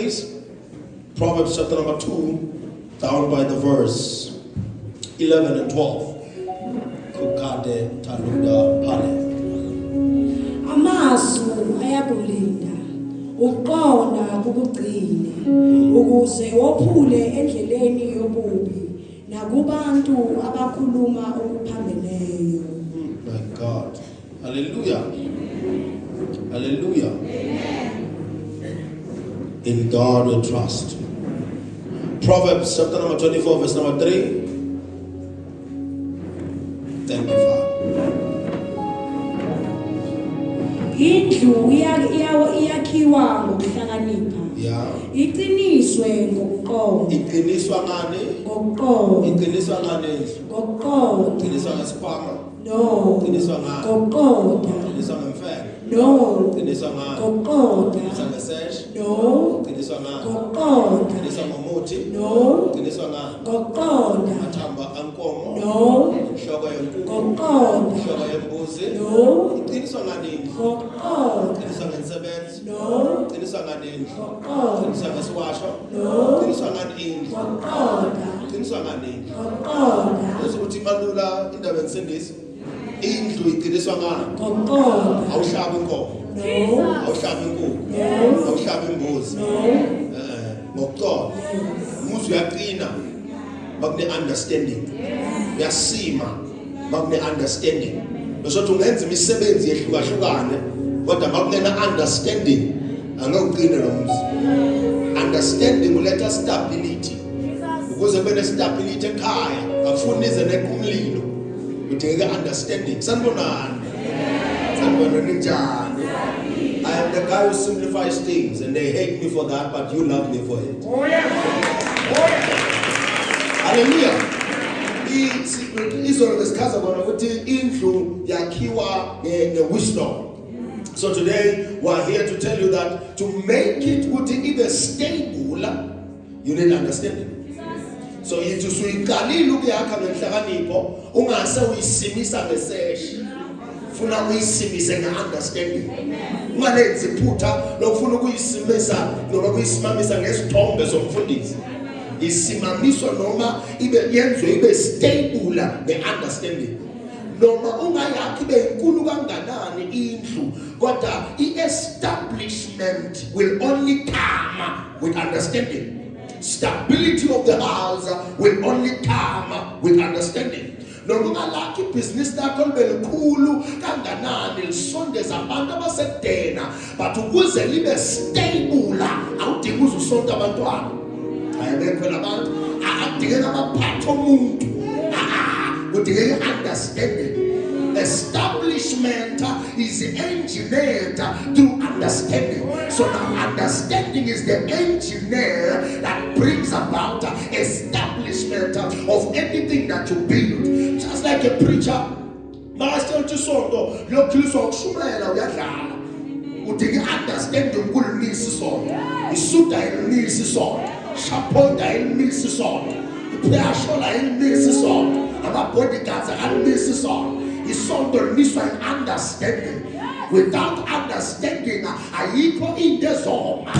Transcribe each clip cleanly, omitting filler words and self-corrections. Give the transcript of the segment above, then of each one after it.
please. Proverbs chapter number 2, down by the verse 11 and 12. Kukade taluda pale. Amasu ayakulinda uqonda kukugcine ukuze wophule endleleni yobubi nakubantu abakhuluma okuphambeleyo. My God. Hallelujah. Hallelujah. In God we trust. Proverbs chapter number 24, verse number 3. Thank you, Father. Indlu iyakhiwa ngokuhlakanipha. Yeah. Iqiniswe ngokuqonda. Iqiniswa ngani? Ngokuqonda. Iqiniswa ngani indlu? Ngokuqonda. Iqiniswa ngesikhwama? No. Iqiniswa ngani? Ngokuqonda. Iqiniswa ngemfene? No. Iqiniswa ngani? Ngokuqonda. Iqiniswa ngesesh? No. Iqiniswa ngani? Ngokuqonda. Iqiniswa ngomuthi? No. Iqiniswa ngani? Ngokuqonda. Amathamba ankomo? No. Inhloko yenkukhu? Ngokuqonda. Inhloko yembuzi? No. Iqiniswa ngani indlu? Ngokuqonda. Iqiniswa ngensebenzi? No. Iqiniswa ngani indlu? Ngokuqonda. Iqiniswa ngesiwasho? No. Iqiniswa ngani indlu? Ngokuqonda. Iqiniswa ngani indlu? Ngokuqonda. Bese ukuthi balula indaba yensindisi. Indlu iqiniswa ngani? Ngokuqonda. Awuhlaba inkomo? No. Awuhlaba inkukhu? No. Awuhlaba imbuzi? No. Ngokuqonda. Umuzi uyaqina bakune understanding. Uyasima bakune understanding. Besothi ungenza imisebenzi yehlukahlukane kodwa bakune understanding angawuqina lo muzi. Understanding uletha stability. Ukuze kube stability ekhaya, akufuni ize nequmlilo. Udinga understanding. Sanibonani. Sanibonani ninjani. I am the guy who simplifies things and they hate me for that, but you love me for it. Oh yeah. Oh yeah. Hallelujah. Izolo besikhaza bona ukuthi indlu yakhiwa ngewisdom. So today we are here to tell you that to make it ukuthi ibe stable, you need understanding. So yithi usuyiqalile ukuyakha ngenhlakanipho ungase uyisimisa ngesesh. Funa uyisimise ngeunderstanding. Ungalenzi iphutha lokufuna ukuyisimisa noma ukuyisimamisa ngesithombe somfundisi. Isimamiswa noma ibe yenzwe ibe stable ngeunderstanding. Noma ungayakhi ibe inkulu kanganani indlu kodwa i-establishment will only come with understanding. Stability of the house will only come with understanding. Noma ungalakhi ibhizinisi lakho libe likhulu kanganani lisondeza abantu abasedena but ukuze libe stable awudingi uzusonta abantwana. Ayabekho labantu akudingeka abaphatha umuntu. Kudingeka understanding. Establishment is engineered through understanding. So now understanding is the engineer that brings about establishment of anything that you build. Just like a preacher, master to sondo, lokhuliswa ukushumayela uyadlala. Udinga understanding ukulunisa isondo. Isuda elinisa isondo. Shaponda elinisa isondo. Iphashola elinisa isondo. Ama-bodyguards akanisa isondo. Isondo liniswa in understanding. Without understanding, ayikho into ezoma.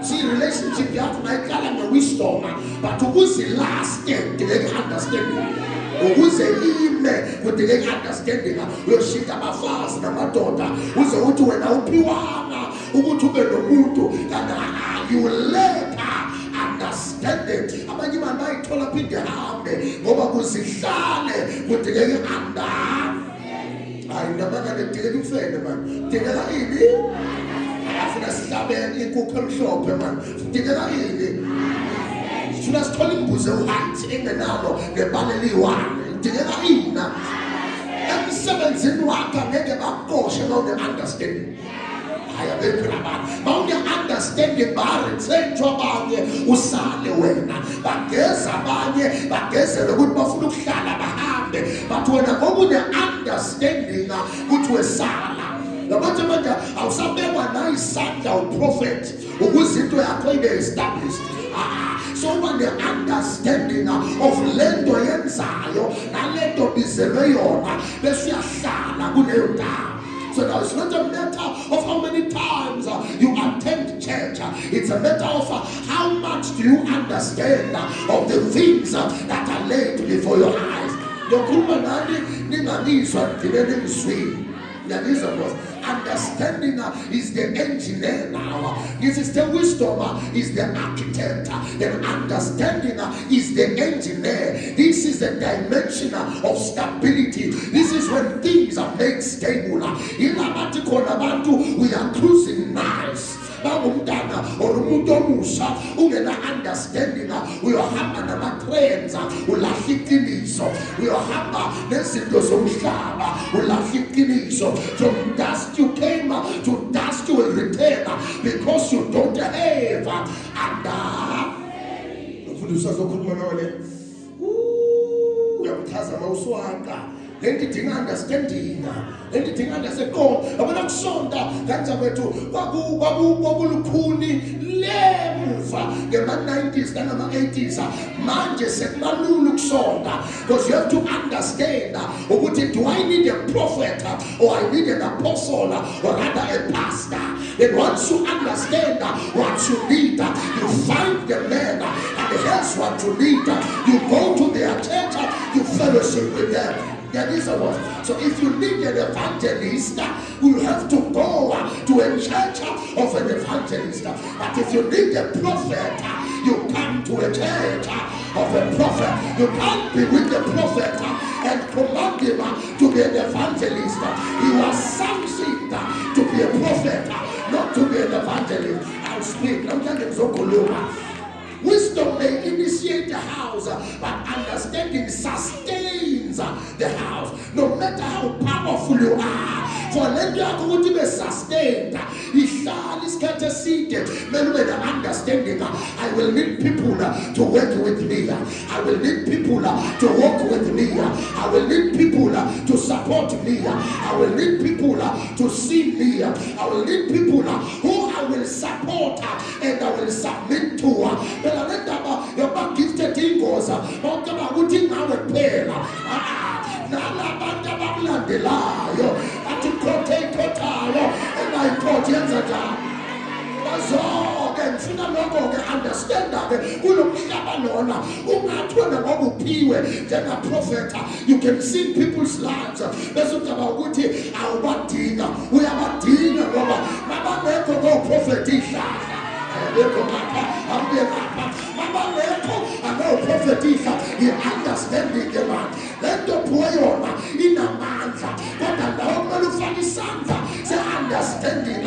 See, relationship yakho nayiqala nge-wisdom, but ukuze laste kudingeka understanding. Ukuze ime kudingeka understanding. Uyoshintsha abafazi namadoda uze uthi wena uphiwanga ukuthi ube nomuntu kana you will later understanding. Abanye abantu bayithola phinde hambe ngoba kuzihlale kudingeka understanding. Hayi ndabanga kudingeka ufende man. Kudingeka ini? Afuna sihlabene inkukhu emhlophe man. Kudingeka ini? Sifuna sithole imbuzi ewight engenalo ngebaleliwane. Kudingeka ina. Emsebenzini wakho ngeke bakoshe ngone-understanding. Ayabekho labantu bawune-understanding barethenjwa abanye usale wena bageza abanye bagezele ukuthi bafuna ukuhlala bahambe but wena ngokune-understanding ukuthi wesala. Labantu manje awusabekwa nayisandla uprofethi ukuze into yakho ibe established. So when the understanding of lento yenzayo nalento bizelwe yona bese uyahlala kuleyo ndawo. So now it's not a matter of how many times you attend church. It's a matter of how much do you understand of the things that are laid before your eyes. Understanding is the engineer now. This is the wisdom is the architect. Then understanding is the engineer. This is the dimension of stability. This is when things are made stable. We are cruising nice. Umntana or umuntu omusha ungena understanding uyohamba nama-trends ulahla iqiniso uyohamba nezinto zomhlaba ulahla iqiniso. From dust you came, to dust you will return, because you don't have mfundisi azokhuluma nawe le uyamchaza mawuswaka lento idinga understanding, lento idinga understanding. Abona kusonta kanza kwethu kwakulukhuni lemuva ngema-90s nangama-80s. Manje sekumalula ukusonta, because you have to understand ukuthi do I need a prophet or I need an apostle or rather a pastor. Then once you understand what you need, you find the man and here's what you need. You go to their church, you fellowship with them. That is a word. So if you need an evangelist, you have to go to a church of an evangelist. But if you need a prophet, you come to a church of a prophet. You can't be with the prophet and command him to be an evangelist. He was sanctioned to be a prophet, not to be an evangelist. I'll speak. Wisdom may initiate the house, but understanding sustains the house. No matter how powerful you are, for let you to be sustained. Understanding. I will need people to work with me. I will need people to walk with me. I will need people to support me. I will need people to see me. I will need people who I will support and I will submit to. You're gifted in goes. Understand that prophet, you can see people's lives. We are he understanding the man. Let the boy on in a man. But say understanding.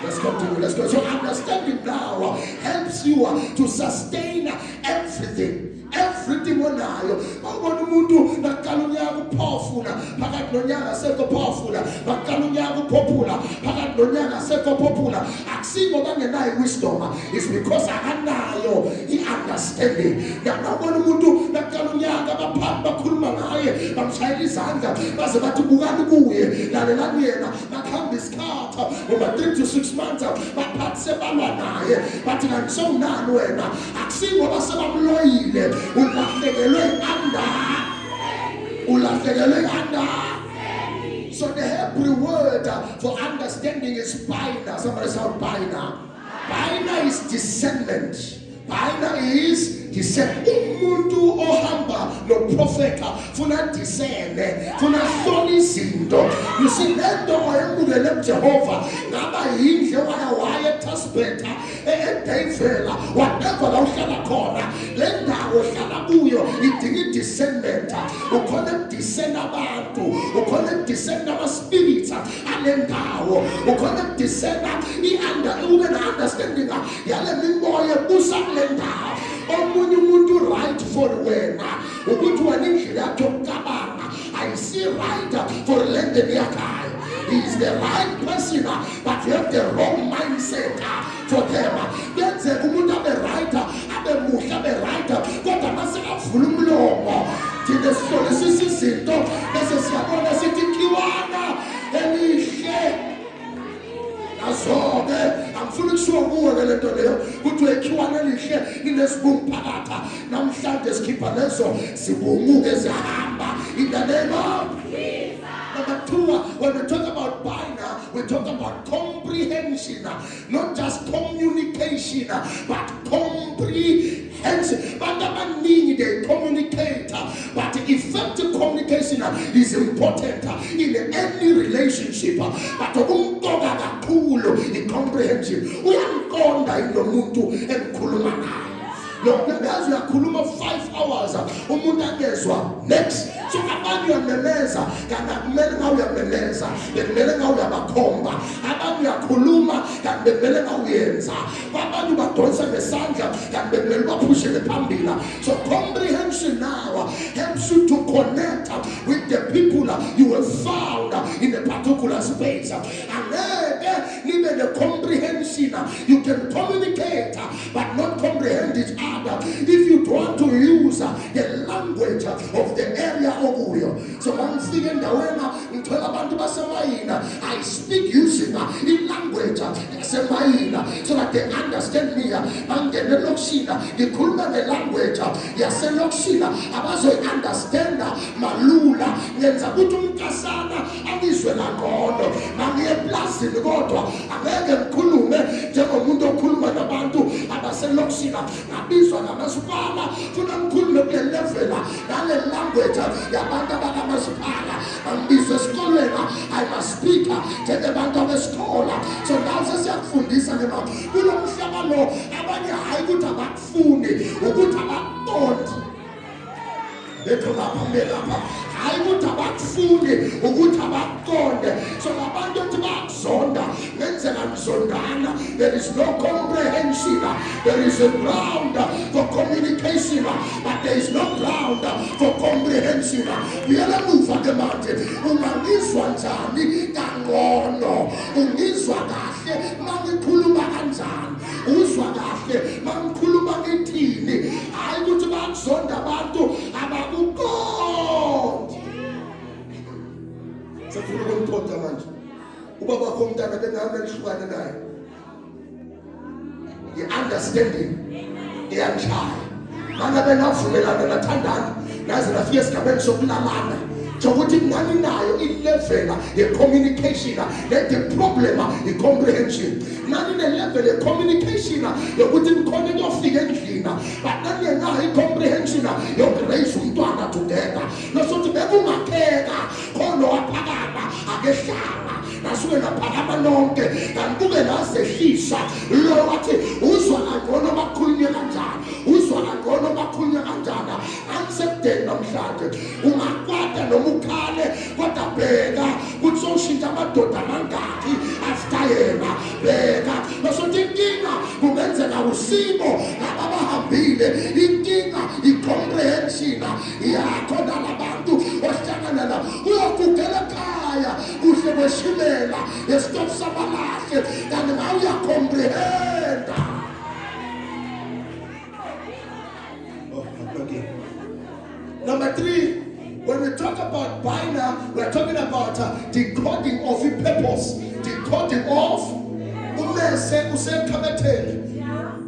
Let's continue. Let's go. So understanding now helps you to sustain everything. Everything on you. Umuntu nakalunya powerful, pakat nonyanga seko powerful, nakalunya popular, pakat nonyanga seko popular. Aksibo bangenai wisdom is because akanayo he understanding. Now umuntu nakalunya baphat bakhuluma ngaye bamshayela izandla baze bathi bukani kuye lalelani yena nakhamba isikhatha over 3 to 6 months baphathi sebalwa naye bathi kangisonani wena aksibo basebamloyile. So the Hebrew word for understanding is baina. Somebody say baina. Baina is discernment. Baina is discernment. Umuntu ohamba no prophet funa discerne, funa hlola izinto. You see lento oyemukele Jehova ngaba yindle waya tasbeta edayivela whatever la uhlala khona le ndawo ohlala kuyo idinga discernment. Ukhona discern abantu, ukhona discern ama spirits ale ndawo, ukhona discern understanding yale mimoya busa le ndawo. Omunye umuntu right for wena ukuthi wena indlela yakhe yokucabanga ayisi right for lendeni yakhe. He is the right person, but you have the wrong mindset for them. Benze umuntu abe right, abe muhle, abe right, kodwa mase avula umlomo thina sihlolisa izinto bese siyabona sithi kiwana elihle. Azoke angifuni kushiwo kuwe le nto leyo ukuthi ekhiwane elihle linesibungu phakatha. Namhlanje sikhipha lezo sibunguke zihamba in the name of Jesus. Number two, when we talk about bina, we talk about comprehension, not just communication, but comprehension. But they communicate, but effective communication is important in any relationship. But comprehension, we are going to muntu enkhuluma naye. As you are kuluma 5 hours, umuntu angezwa next. So abantu uyamemeza, kana kumele ngawe uyamemeza, bekumele ngawe uyabakhomba. Abantu uyakhuluma, kana bekumele ngawe uyenza. Abantu badonsa ngesandla, kana bekumele baphushele phambili. So comprehension now helps you to connect with the people you have found in a particular space. And then even the comprehension, you can communicate but not comprehend each other if you want to use the language of the area of Uyo. So I speak using in language so that they understand me. And the language abazo understand malula ngenza ukuthi umkasana abizwe langono mangiye blessing kodwa angeke ngikhulume njengomuntu okhuluma nabantu abaselokishina ngabizwa ngamasipala funa ngikhulume kule level nale language yabantu abakamasipala angibizwe esikolweni I must speak njengabantu abesikole. So now sesiyakufundisa ngema kulo mhlaba lo abanye hayi ukuthi abakufuni ukuthi abakuqondi bethu lapha melapha hayi ukuthi abakufuni ukuthi abakuqonde. So abantu ethi bakuzonda ngenzeka mzondana. There is no comprehension. There is a ground for communication, but there is no ground for comprehension. Uyela muva ke manje ungizwa njani kangcono, ungizwa kahle mangikhuluma kanjani, uzwa kahle mangikhuluma ngithini. Hayi ukuthi bakuzonda abantu abakuqondi. Sefuna ukumqonda manje ubaba wakho umntana bengabe lihlukane naye, i-understanding iyanchaya mangabe navumelana nathandana naze nafika esigabeni sokulalana sokuthi nani nayo i-level ye-communication let the problem i-comprehension nani ne-level ye-communication yokuthi nikhona kuyofika endlini but nani yenayo i-comprehension yokurayise umntwana together nosothi bekungakheka khona waphakama akehlanga nasuke naphakama nonke kanti kube nasehlisa lo wathi uzwa kangcono bakhulunywe kanjani, uzwa kangcono bakhulunywe kanjani. Angisekudeni namhlanje ungakwata noma ukhale kodwa bheka ukuthi sowushintsha amadoda amangaki after yena. Bheka nosothi inkinga kungenzeka usimo abahambile, inkinga i-comprehension yakho nalabantu ohlangana nabo uyokugela ekhaya kuhle kweshilela esitop sabalahle kanti ngawe uyacomprehenda. Number 3, when we talk about bina, we're talking about decoding of the purpose, decoding of umese usekhabetheni.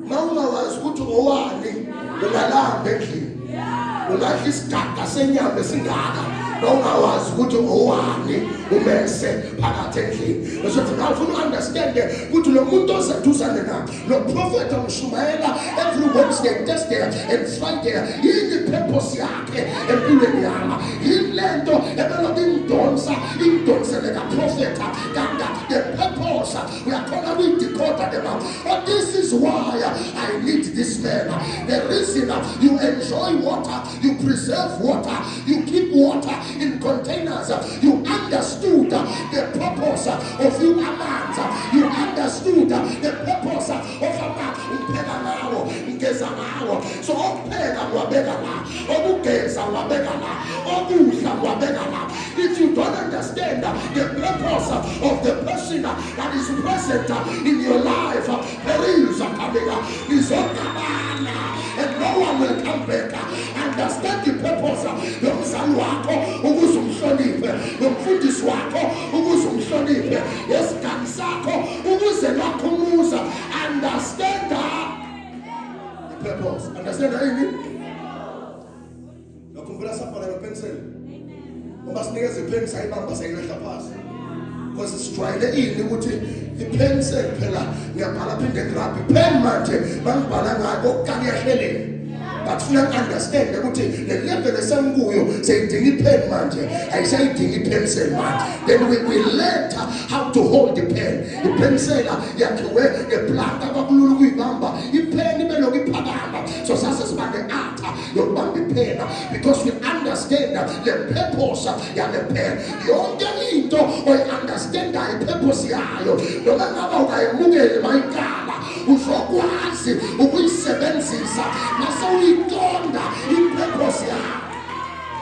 Mawungawazi ukuthi owani ungalanda endlini, ungadla isigaga senyama esingaka mawungawazi ukuthi owani umese phakathi endlini. Sothi ngifuna understand ukuthi lo muntu oseduzane na lo prophet umshumayela every Wednesday, Thursday and Friday yini purpose yakhe empilweni yami, yini lento ebelokhu ingidonsele ka prophet kanga the purpose we are gonna be decoded about. But this is why I need this man. The reason you enjoy water, you preserve water, you keep water in containers, you understood the purpose of you amans, you understood the purpose of a man. So if you don't understand the purpose of the person that is present in your life, there is a coming, and no one will come back. Understand the purpose. Understand the purpose. Understand that? Amen. basinikeza ipen sayibamba sayilahla phasi because sijwayelekile ukuthi ipen sekuphela ngiyabhala phinde ngigrabhe ipen manje bangibhala ngayo okukani yahleleni. But funa understand ukuthi le level esengikuyo seyidinga ipen manje ayisayidinga ipencil manje. Then we learned how to hold the pen. Ipencil yakhiwe ngeplaka kwakulula ukuyibamba. Ipen ibelokhu iphakama. So sase siba ne-art yokubamba ipena because we understand the purpose yale pen. Yonke into oyi-understandayo ipurpose yayo noma ngaba ungayemukeli mayikala uzokwazi ukuyisebenzisa nasewuyiqonda ipurpose yayo.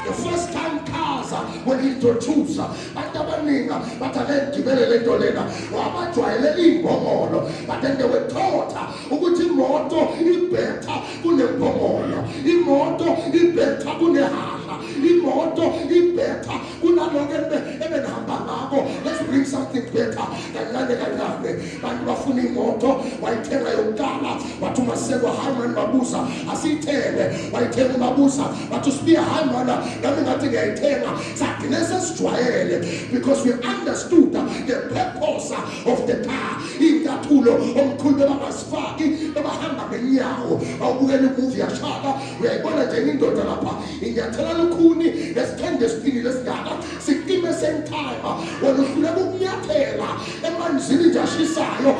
The first time cars were introduced, abantu abaningi bathi ngigibele le nto lena wabajwayele imbongolo, but then they were taught ukuthi imoto ibhetha kunembongolo, imoto ibhetha kunehaha, imoto ibhetha kunaloko ebenihamba ngako. Let's bring something better. Kancane kancane bantu bafuna imoto wayithenga yokuqala wathi uMasekwa Harman Mabuza asiyithenge, wayithenga uMabuza wathi uSibiya Harman nami ngathi ngiyayithenga sagcina sesijwayele because we understood the purpose of the car. Ingathulo omkhulu bebangazifaki bebahamba ngenyawo awubukela imovie yashaka uyayibona nje indoda lapha inyathela lukhuni lesithende sipini lesingaka sikime same time wena uhluleka ukunyathela emanzini nje ashisayo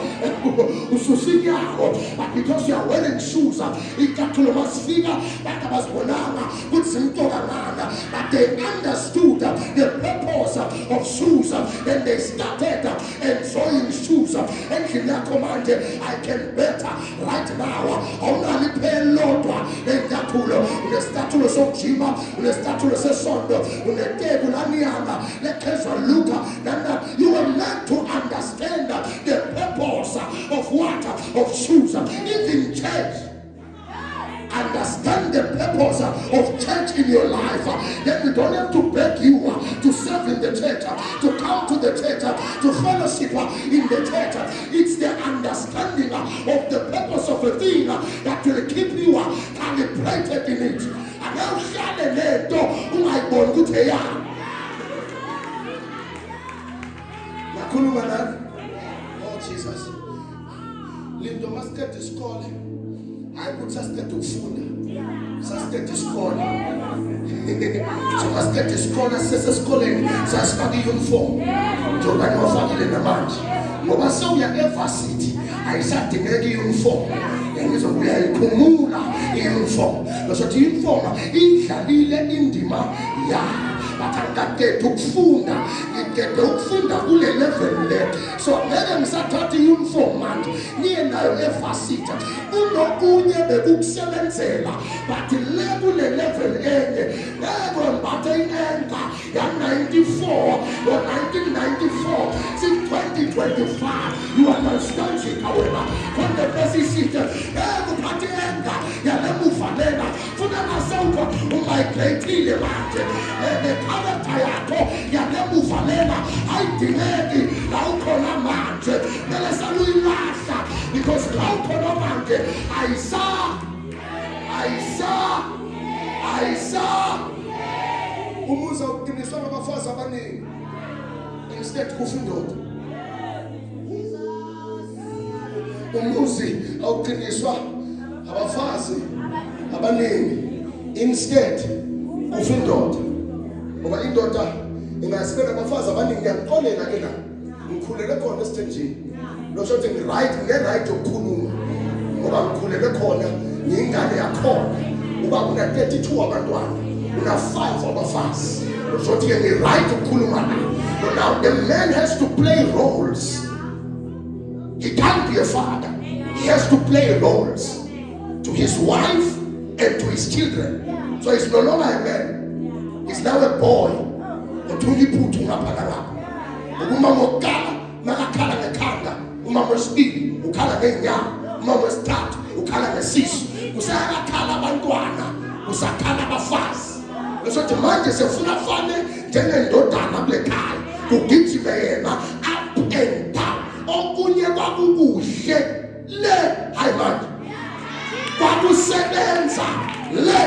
ususinyawo, but because you are wearing shoes ingathulo masifika bantu abazibonanga ukuthi simtoka ngana, but they understood the purpose of shoes and they started enjoying shoes. Endlini yakho manje I can better right now awunaliphelodwa engathulo unesitatulo sokujima unesitatulo sesondo unetebhu laniyanga lekhezwa luka. You were meant to understand the purpose of what? Of shoes. Even church, understand the purpose of church in your life. Then you don't have to beg you to serve in the church, to come to the church, to fellowship in the church. It's the understanding of the purpose of a thing that will keep you calibrated in it. And now share the oh Jesus. Lindo masket isikole. Hayi sasket ukufunda. Sasket isikole. So masket isikole sesesikoleni sasifaka uniform. Njengoba niwafakile namanje. Ngoba sewuya evarsity ayisadingeki uniform. Ngizobuya ikhumula uniform. Lokuthi uniform idlalile indima yayo. Bathanda ukufunda ngikade ukufunda kule level le, so ngeke ngisathatha uniform manje niye nayo evarsity unokunye bekukusebenzela, but le kule level enye ngeke mbathe inenga ya 94 or 1994 since 2025 you are nostalgic wena from the basic uphathe enga yalemuva lena funa nasewuko umigrate manje character yakho yalemuva lena ayidingeki la ukhona manje mele saluyilahla because la ukhona manje ayisa umuza uqiniswa ngabafazi abaningi instead kufa indoda. Umuzi awuqiniswa abafazi abaningi instead kufa indoda. Ngoba indoda ingasebenza abafazi abaningi ngiyaxolela ke la ngikhulele khona esithenjini lo shothi nge-right yokukhuluma ngoba ngikhulele khona ngingane yakhona uba kuna 32 abantwana una 5 abafazi lo shothi ke ngi-right ukukhuluma la. Now the man has to play roles. He can't be a father. He has to play roles to his wife and to his children. So he's no longer a man. He's now a boy. Uthuliputhu ngapha lapha. Umama wokukala makakhala ngekhanda, umama wesibili ukhala ngeenyawo, umama wesithathu ukhala ngesisu. Usayakhala abantwana, usakhala abafazi. Lesothi manje sefuna fane njengendodana kule khaya. Kugijime yena up and down. Okunye kwakukuhle le hayi manje. Kwakusebenza le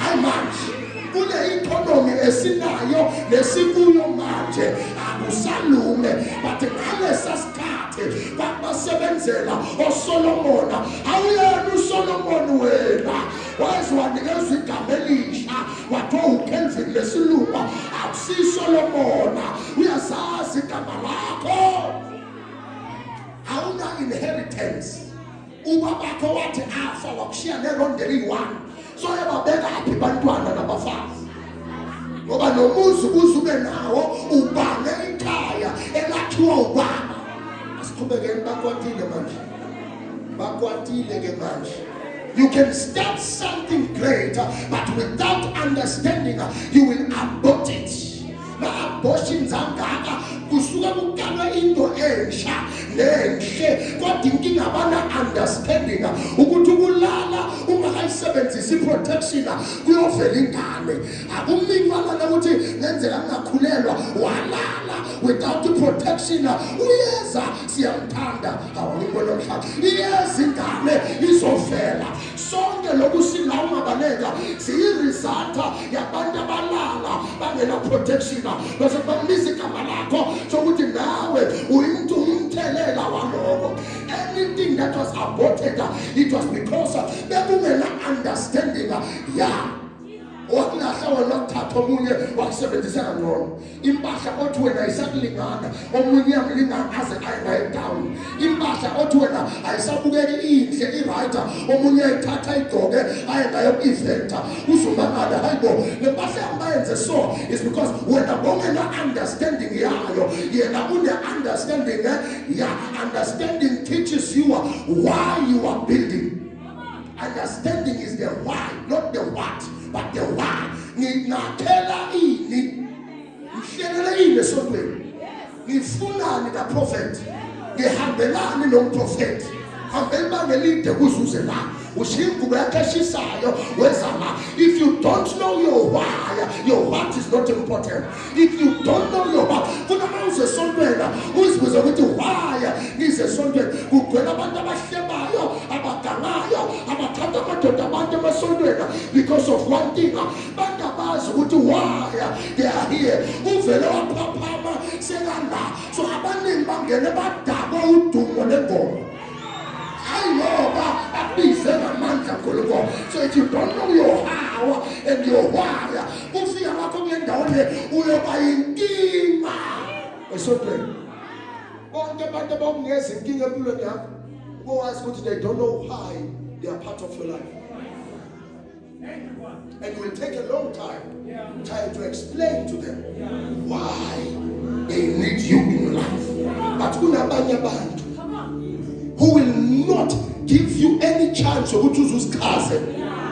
hayi manje. Kule economy esinayo nesikuyo manje akusalume, but ngalesa sikhathi babasebenzela oSolomona. Awuyena uSolomon wena waziwanikeza igama elisha wathiwa uKelvin lesilunga, akusiSolomona. Uyazazi igama lakho, awuna inheritance. Ubabakho wathi afa wakushiya nerondeli eyi-1, so yababeka aphi bantwana nabafazi? Ngoba nomuzi ube nawo ubange ikhaya elakhiwa ubaba. Asiqhubekeni, bakwatile ke manje. You can start something great, but without understanding, you will abort it. Na abortion zangaka kusuka kukalwa into ensha nenhle, kodwa inkinga abana understanding ukuthi ukulala ungakayisebenzisi protection kuyovela ingane. Akuminywana ukuthi ngenzeka ngakhulelwa walala without protection, uyeza siyamthanda awungibona mhlaba iyeza ingane izovela. Sonke lokhu sila ungabaleka siyiresult yabantu abalala bangena protection, bese bambiza igama lakho sokuthi nawe uyimuntu umthelela waloko. Anything that was aborted, it was because bekungena understanding wakulahla wena kuthatha omunye wakusebenzisa ngcono impahla othi wena ayisakulingana, omunye yamlingana aze aye down. Impahla othi wena ayisabukeki inhle i-right, omunye ayithatha igqoke aye ngayo ku-event. Uzumangala hayibo le mpahla yambayenze so is because wena bongena understanding yayo, yena une-understanding. Understanding teaches you why you are building. Understanding is the why, not the what, but the why. Nginakhela ini, ngihlelela ini esontweni, ngifunani kaprofeti, ngihambelani nomprofeti, hambela ibanga elide kuzuze la. Ushimgubo yakhe eshisayo wezama. If you don't know your why, your what is not important. If you don't know your what, kunama uzesontweni uzibuze ukuthi why ngizesontweni. Kugcwele abantu abahlebayo, abagangayo, abathatha amadoda abantu emasontweni because of one thing. Bangabazi ukuthi why they are here. Uvele waphaphama sekanda, so abaningi bangene badaba udumo lengoma. So if you don't know your how and your why, ufika lapho kule ndawo le uyoba inkinga esontweni. Bonke abantu abangeza inkinga empilweni yakho ukwazi ukuthi they don't know why they are part of your life. And it will take a long time to explain to them why they need you in your life. But kunabanye abantu who will not give you any chance ukuthi uzusichaze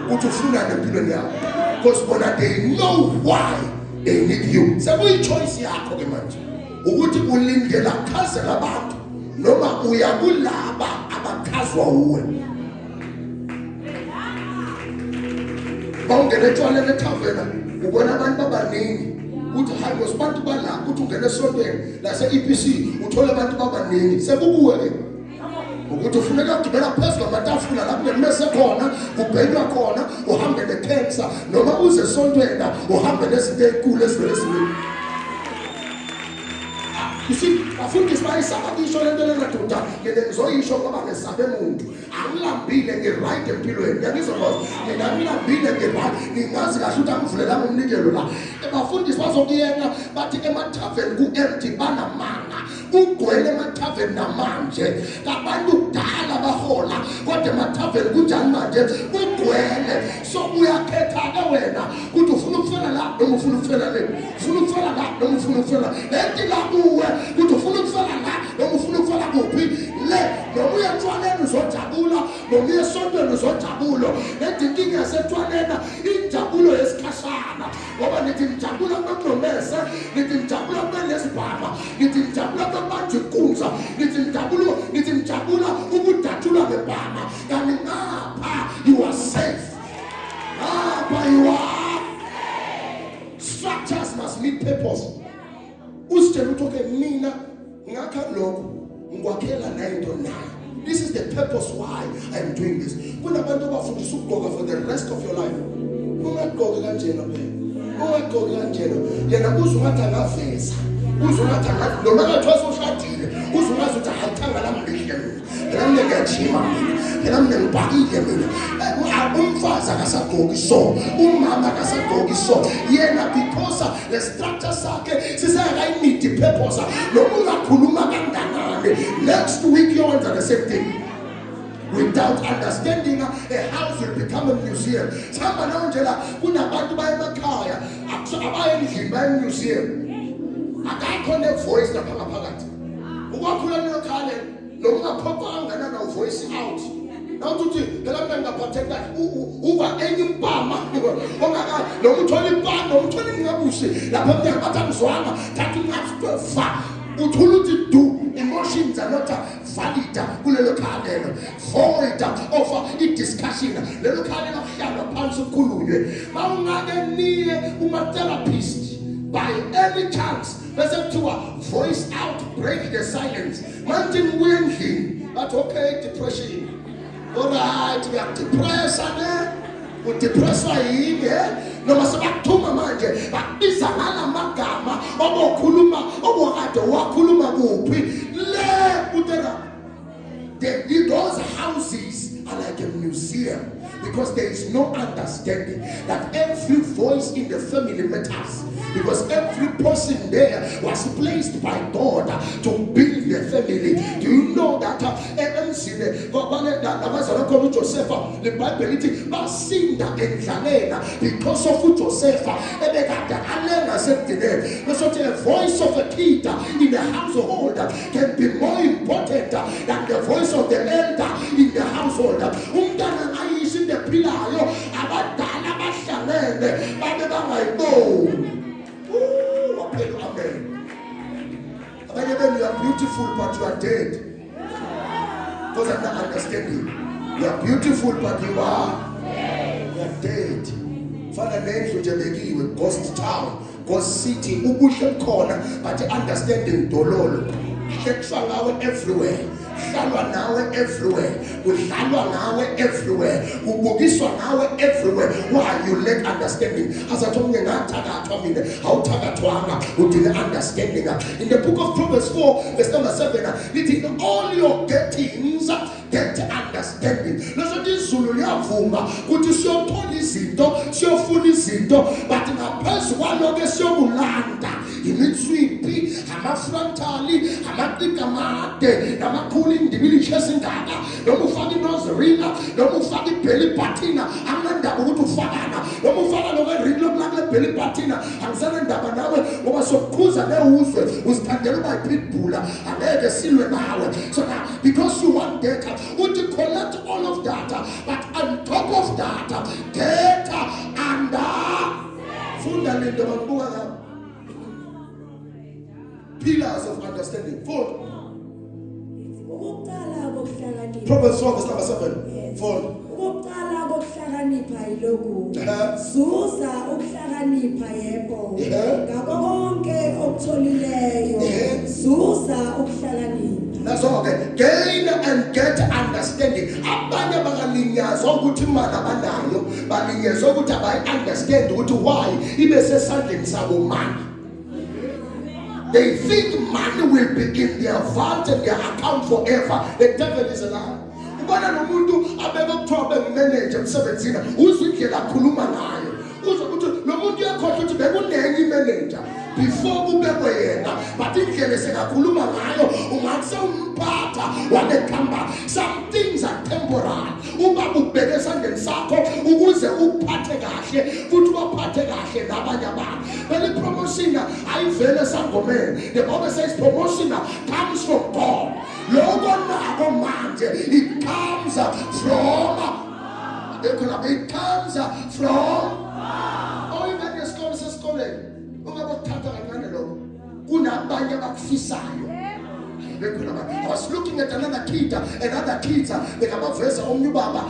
ukuthi ufuna nempilweni yakho, because bona they know why they need you. Sekuyi-choice yakho ke manje ukuthi ulindela kuchaze abantu noma uya kulaba abachazwa uwe. Bawungena etshwaleni ethavena ubona abantu abaningi uthi hayi ngosibantu bala ukuthi ungena esontweni lase-EPC uthole abantu babaningi sekukuwe ke ukuthi ufuneka ugibela phezulu kwamatafula lapho nemese khona kubhenywa khona uhambe ne-cancer noma uze esontweni uhambe nezinto ey'nkulu ezivelezini. You see, bafundisi bayisaba kisho lento lengadoda ngeke ngizoyisho ngoba ngesabe muntu angilambile ngi-right empilweni. Ngiyangizokwazi mina ngilambile ngi-right, ngingazi kahle ukuthi angivulelanga umnikelo la. Bafundisi bazokuyena bathi emathaveni ku-empty banamanga, kugcwele emathaveni namanje. Abantu kudala bahola kodwa emathaveni kunjani manje kugcwele. So uyakhetha-ke wena ukuthi ufuna ukufela la noma ufuna ukufela le, ufuna ukufela la noma ufuna ukufela lenti la kuwe, ukuthi ufuna ukufela la noma ufuna ukufela kuphi le. Noma uye etshwaleni uzojabula, noma uye esontweni uzojabula. Lenti inkinga yasetshwaleni injabulo yesikhashana, ngoba nithi nijabula kunomese, nithi nijabula kunesibhama, nithi nijabula kubantu inkunza, nithi nijabula ukudatshulwa ngebhama. Kanti ngapha you are safe. Ngapha you are. Structures must meet purpose. Usitshela ukuthi okay mina ngakha lokho ngikwakhela nento nayo. This is the purpose why I'm doing this. Kunabantu abafundisa ukugqoka for the rest of your life. Ungagqoki kanjena phela. ungagqoki kanjena yena uzungathi angaveza uzungathi angathi noma ngathiwa soshadile uzungathi ukuthi hathanga lami lihle mina mina ngiyajima mina ngibhakile mina umfazi akasagqoki so umama akasagqoki so yena because le structure sakhe sisayayimidi purpose noma ungakhuluma kanganani next week yonza the same thing. Without understanding, a house will become a museum. Sihamba nawo nje la kunabantu bayemakhaya abayendlini bayemuseum. Akakho ne voice lapha ngaphakathi. Ukwakhula nekhale nokungaphokanga na voice out. Nawuthi phela mina ngaphatheka uba enye impama ongaka nomuthola impama nomuthola ingabusi lapha mina ngabatha mzwanga thatha ungafa uthula uthi do emotions are not valid kulelo khalelo void of discussion lelo khalelo kuhlala phansi ukukhulunywe mawungake niye uma therapist by any chance bese kuthiwa voice out break the silence manje ngiyendlini but okay depression alright uyadepressa ne udepresswa yini noma sebakuthuma manje bakubiza ngala magama obokhuluma obokade wakhuluma kuphi le utera those houses are like a museum because there is no understanding that every voice in the family matters because every person there was placed by God to build the family. Do you know that Joseph the Bible basinda endlalena because of Joseph the voice of a kid in the household can be more important than the voice of the elder in the household. Umntana ayisho the pilayo abadala bahlangene babe bangayiboni. Amen. You are beautiful, but you are dead. Because I'm not understanding. You are beautiful, but you are dead. Father, name you Jebeki with Ghost Town, Ghost City, Ubushel Corner, but the understanding Dololo. Sexual everywhere. Shalwa nawe everywhere. Ushalwa nawe everywhere. Ubukiswa nawe everywhere. Why you lack understanding? As I told you, how tagatwanga who didn't understanding. In the book of Proverbs 4, verse number 7, it is all your gettings get understanding. Listen, this Zulu yavuma ukuthi siyothola izinto, siyofuna izinto, but ngaphezu kwaloko esiyobulanda imithwiphi, amafrontali, amatikamade, namakhulu indibilishi esingaka, noma ufaka inozerina, noma ufaka ibelly button, angendaba ukuthi ufakana, noma ufaka lokwerini lokulakule belly button, angisanendaba nawe ngoba sokukhuza newuzwe uzithandela uba ipitbull, angeke silwe nawe. So now, because you want data, would you collect all of that, but on top of that, data and fundamental pillars of understanding. Four. Proverbs 4 verse number 7. Four. Ukuhlakanipha yilokhu zuza ukuhlakanipha yebo ngakho konke okutholileyo zuza ukuhlakanipha. That's all. Okay. Gain and get understanding. Abanye bakalinyazwa ukuthi imali abanayo balinyazwa ukuthi abayi understand ukuthi why ibe sesandleni sabo mali. They think money will be in their vault and their account forever. The devil is a liar. Ubona nomuntu abeka ukuthoba manager emsebenzini uzwe indlela akhuluma ngayo uzwe ukuthi lo muntu yakhohle ukuthi bekunenye imanager before kubekwe yena but indlela esekakhuluma ngayo ungathi umphatha wanekhamba. Some things are temporary. Uba ubheke esandleni sakho ukuze uphathe kahle futhi ubaphathe kahle nabanye abantu. But the promotion ayivele sangomeni. The Bible says promotion comes from God. Lokho nako manje it comes from even esikoleni ungabothatha kancane lokho kunabanye abakufisayo. I was looking at another kid and other kids bekabaveza omnye ubaba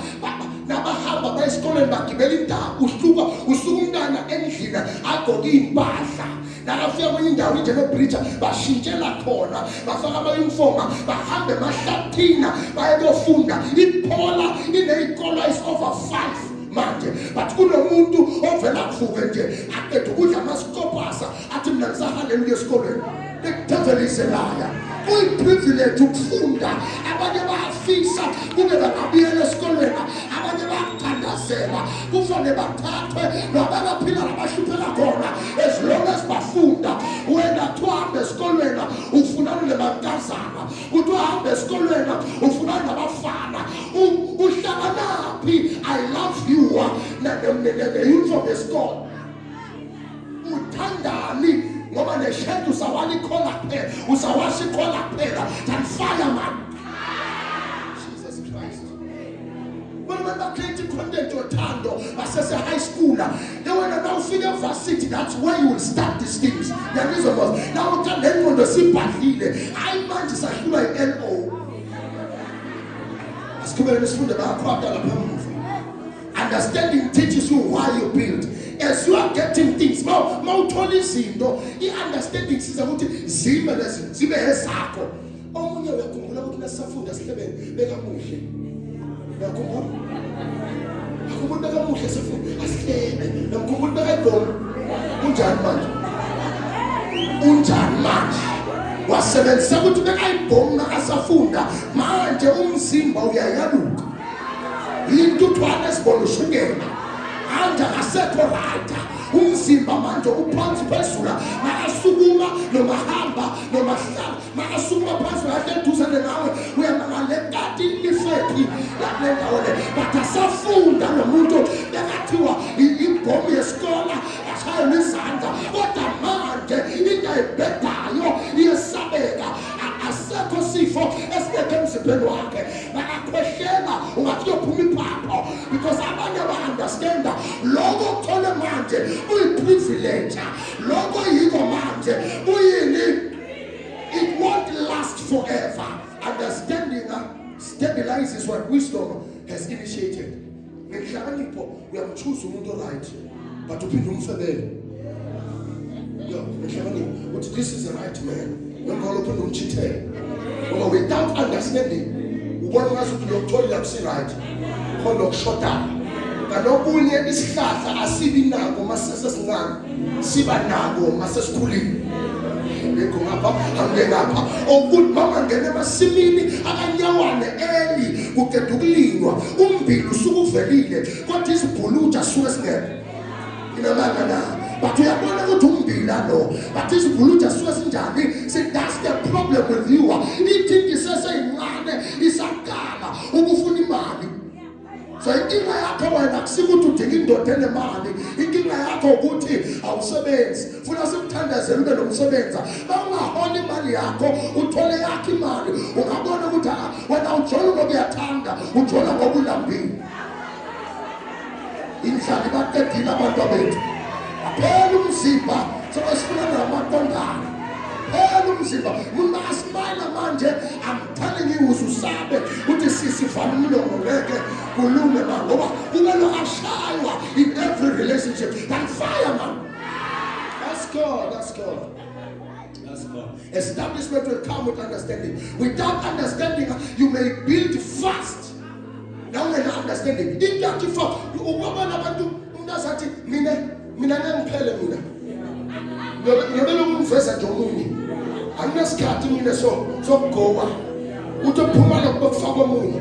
nabahamba bayesikoleni bagibela indawo usuka umntana endlini agqoke impahla nakafika kwenye indawo njenge-bridge bashintshela khona bafaka ama-uniform bahambe emahlathini baye kuyofunda. Iphola iney'kolo is over 5 manje. But kunomuntu ovela kuvuke nje aqeda ukudla amasikopasa athi mina ngisahaleluya esikolweni. The devil is a liar. Kuyiprivilege ukufunda. Abanye bayafisa kube bangabuyela esikolweni, abanye bayakuthandazela kufanele bathathwe nabaphila nabashuphela khona as long as bafunda. Wena tuhambe esikolweni ufunana nemankazana, uthi uhambe esikolweni ufunana nabafana, uhlanganaphi? I love you the uniform yesikole uthandani ngoba neshedu usawali khola phela, usawashi khola phela than fireman. Jesus Christ. When I created content yothando basese high schooler, then when I now figure varsity, that's where you will start these things. The reason was now uthande ngondo sibhadlile hayi manje sahlula iLO. Asikubele nisifunde bayakhwapha lapha emuva. Understanding teaches you why you build. As you are getting things, mawuthola izinto, i-understanding siza ukuthi zime lezi zibe ezakho. Omunye uyakhumbula ukuthi nasifunda sihlebene bekamuhle. Uyakhumbula? Akhumbula bekamuhle sifunda asihlebe. Nakhumbula bekayibona. Unjani manje? Unjani manje? Wasebenzisa ukuthi bekayibona asafunda. Manje umzimba uyayaluka. Intuthwane esibona ushukela. Anja asekho right. Umzimba manje uphansi phezulu. Makasukuma noma hamba noma hlala. Makasukuma phansi kahle eduzane nawe uyamangalekati lifephi la ndawo le. Batasafunda nomuntu bekathiwa ibhomu yesikole ashaya izandla. Kodwa manje into ebhedayo iyesabeka. Asekho sifo esibeke emzimbeni wakhe. Bakakhwehlela ungathi uyophuma iphapho because abanye ba-understand lokho kuthole manje kuyi-privilege. Lokho yiko manje kuyini, it won't last forever. Understanding stabilizes what wisdom has initiated. Ngenhlakanipho uyamchoose umuntu right but uphinde umfebele. Yo, ngenhlakanipho uthi this is the right man. Ngemva uphinde umchithele. Ngoba without understanding ubona ngathi uyothola lapsi right khona ukushoda. Kanobunye isihlahla asibi nako masesesincane, siba nako masesikhulile. Ngekho ngapha hambe ngapha ukuthi mama ngene emasimini akanyawane eli kuqeda ukulinywa umbili usuku uvelile kodwa isibhuluja suke singekho. Inamanga na but uyabona ukuthi umbila lo but isibhuluja suke sinjani. See, that's the problem with you. Ithi iseseyincane isaqala ukufuna imali. So inkinga yakho wena kusikuthi udinga indoda enemali. Inkinga yakho ukuthi awusebenzi. Funa sikuthandazele ube nomsebenza. Bawungahola imali yakho uthole yakho imali. Ungabona ukuthi wena ujola ngokuyathanda, ujola ngokulambile. Indlala ibaqedile abantu bethu. Phela umzimba sokufuna namaqondana. Phela umzimba umuntu asimile manje. I'm telling you ususabe ukuthi sisivana umlomo ngeke kulume ngoba kumele ashaywa in every relationship than fireman. That's God. That's God. That's God. Establishment will come with understanding. Without understanding, you may build fast. Now when understanding, in that for ubona abantu ungazathi mina ngiphele mina. Ngibele umfesa nje omunye. Angasikhathi mina so gowa. Uthi uphuma lokufaka omunye.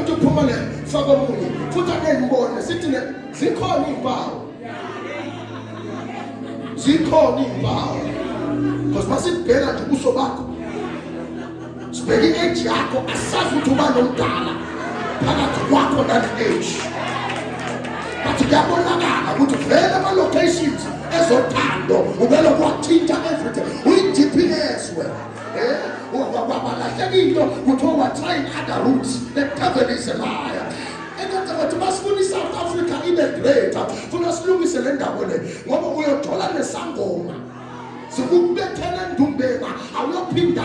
Uthi uphuma le faka omunye. Futhi angengibone sithi zikhona impawu. Zikhona impawu. Because masibheka nje ubuso bakho. Sibheke age yakho asazi ukuthi uba nomdala. Phakathi kwakho that age. But kuyabonakala ukuthi vele ama-locations ezothando uvele kwathinta everything. Uyi-GPS wena. Wabalahleka into kuthiwa wa-trying other routes. The devil is a liar. Engenza ukuthi basifuna i-South Africa ibe great. Funa silungise le ndawo le ngoba uyothola nesangoma. Sikubethela endumbeni awuyophinda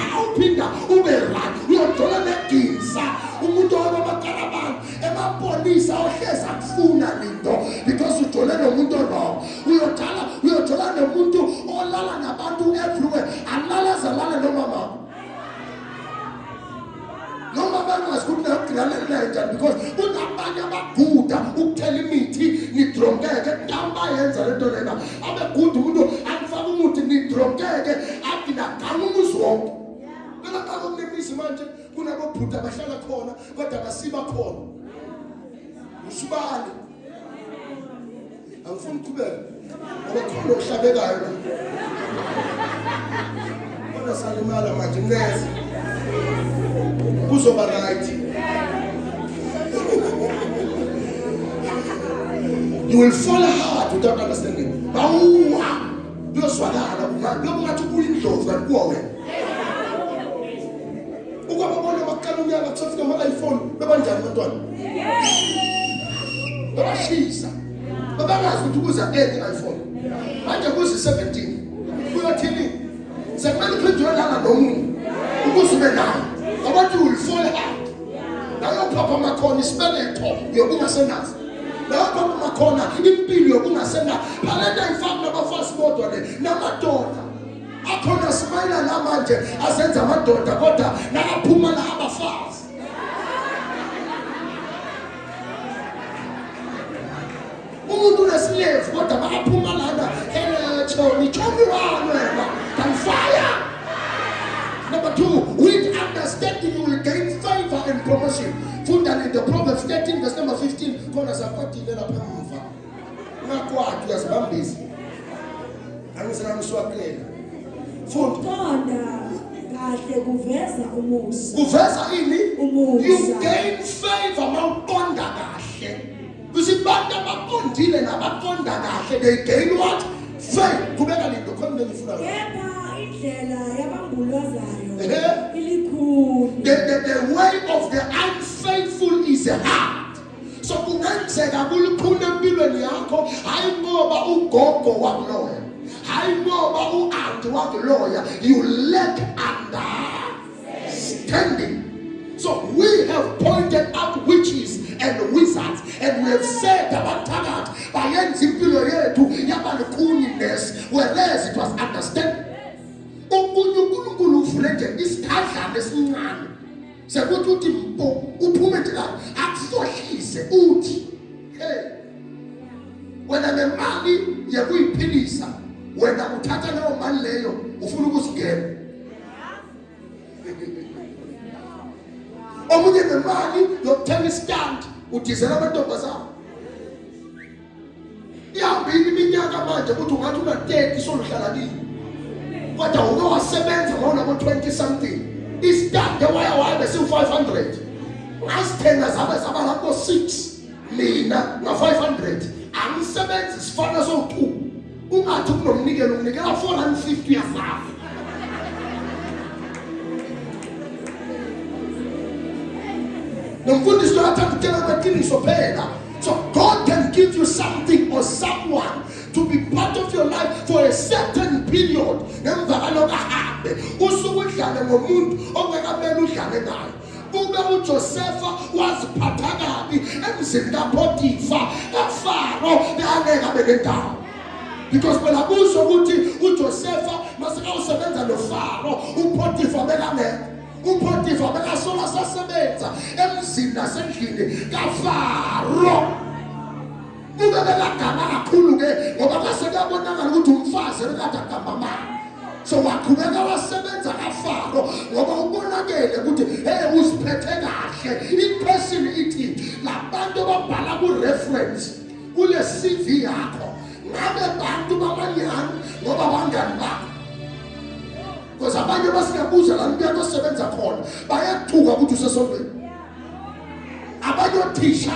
ube right. Uyothola negisa umuntu wamakarabani emapolisa ohleza kufuna linto because uthole nomuntu wrong. Uyothola nomuntu olala nabantu everywhere. Alala zalala nomama. Noma bangazi ukuthi ngiyalalela njani because unabanye abaguda ukuthela imithi nje ntamba yenza lento lena abe good umuntu akufaka umuthi nidrokeke athi nagama umuzwonke mina xa kunemisi manje kunabobhuda bahlala khona kodwa basiba khona usibani angifuni ukubeka ngoba khona ohlabekayo la bona salimala manje neze kuzoba right. You will fall hard without understanding. Bawa uyoswakala ngathi kuyindlovu kanti kuwa wena ukubabona baqala unyaka kusafika ama-iPhone bebanjani abantwana babashisa babangazi ukuthi kuza 8 iPhone manje kuzi 17 kuyothini sekumele uphendulelana nomunye ukuze ube nayo abantu will fall hard nayo phapha amakhona isibeletho yokungasenazi nayo phapha amakhona impilo yokungasenazi phalenda ifaka nabafazi bodwa le namadoda akhona simayela la manje asenza amadoda kodwa nakaphuma la abafazi umuntu unesileve kodwa bakaphuma lana chomi wami wena can fire. Number 2, with understanding you will gain favor and promotion. Funda in the Proverbs 13 verse number 15 khona zakwatile lapha emuva ungakwati uyazibambisa angiseramswaklela funda Qonda kahle kuveza umusa. kuveza ini Umusa. you gain favor mawuqonda kahle kusibantu abaqondile nabaqonda kahle they gain what favor kubeka lindo khona ngifuna Kepha indlela yabambulwazayo Ehe. ilikhulu. the way of the unfaithful is hard. So kungenzeka kulukhulu empilweni yakho hayi ngoba ugogo wakuloya hayi ngoba u-anti wakuloya you lack understanding. So we have pointed out witches and wizards and we have said abathakathi bayenza impilo yethu yaba lukhunines whereas it was understanding. uNkulunkulu uvule nje isidadlana esincane sekuthi uthi mpo uphume nje la akusohlise uthi hey wena nemali yakuyiphilisa wena uthatha leyo mali leyo ufuna ukusigena omunye nemali yokuthenga istand udizela amantombazana ihambile iminyaka manje ukuthi ungathi una-30 soluhlala kini kodwa uke wasebenza ngawunabo 20 something istande waya besiwu-500 ngasithenga zaba lapho 6 mina nga-500 angisebenzi sifana sowu-2 ungathi kunomnikelo unikela 450 yazafa nomfundisi loyathanda ukutshela kweqiniso phela. So God can give you something or someone to be part of your life for a certain period. Ngemva kalokho ahambe usuke udlale ngomuntu ongekamele udlale naye. Kube uJosefa waziphatha kabi emzini kaPotifa kaFaro angeke abe nendawo. Because phela kusho ukuthi uJosefa masekawusebenza noFaro uPotifa bekangeke uPotifa bekasola sasebenza emzini nasendlini kaFaro. Kube belagama kakhulu ke ngoba kwasekabonakala ukuthi umfazi ekade agamba mama. So waqhubeka wasebenza kaFaro ngoba ubonakele ukuthi hey uziphethe kahle. I-person ithi labantu ababhala ku-reference kule CV yakho ngabe bantu bamanyani ngoba bangani bakho. Because abanye basiyabuza la nto osebenza khona bayathuka ukuthi usesontweni. Abanye othisha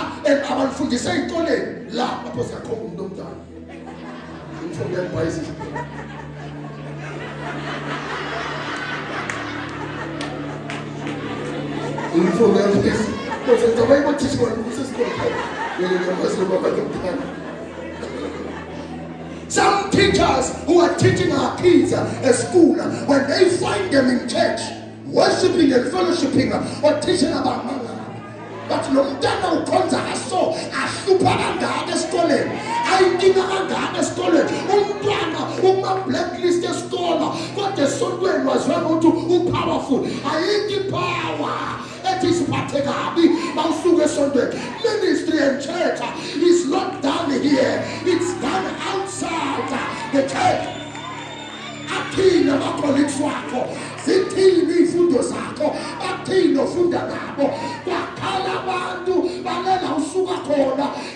abafundisa ezikoleni la lapho siyakhomba umuntu omdala. Ngifunda eBhayibheli. Ngifunda eBhayibheli. Because the Bible teaches us some teachers who are teaching our kids at school, when they find them in church, worshiping and fellowshipping or teaching about manga. But lomntana ukhonza aso ahlupha kangaka esikoleni ayinkinga kangaka esikoleni umntwana uma-blacklist esikolo kodwa esontweni waziwela ukuthi upowerful ayikho ipower ethi siphathe kabi mawusuka esontweni. Ministry and church is not done here, it's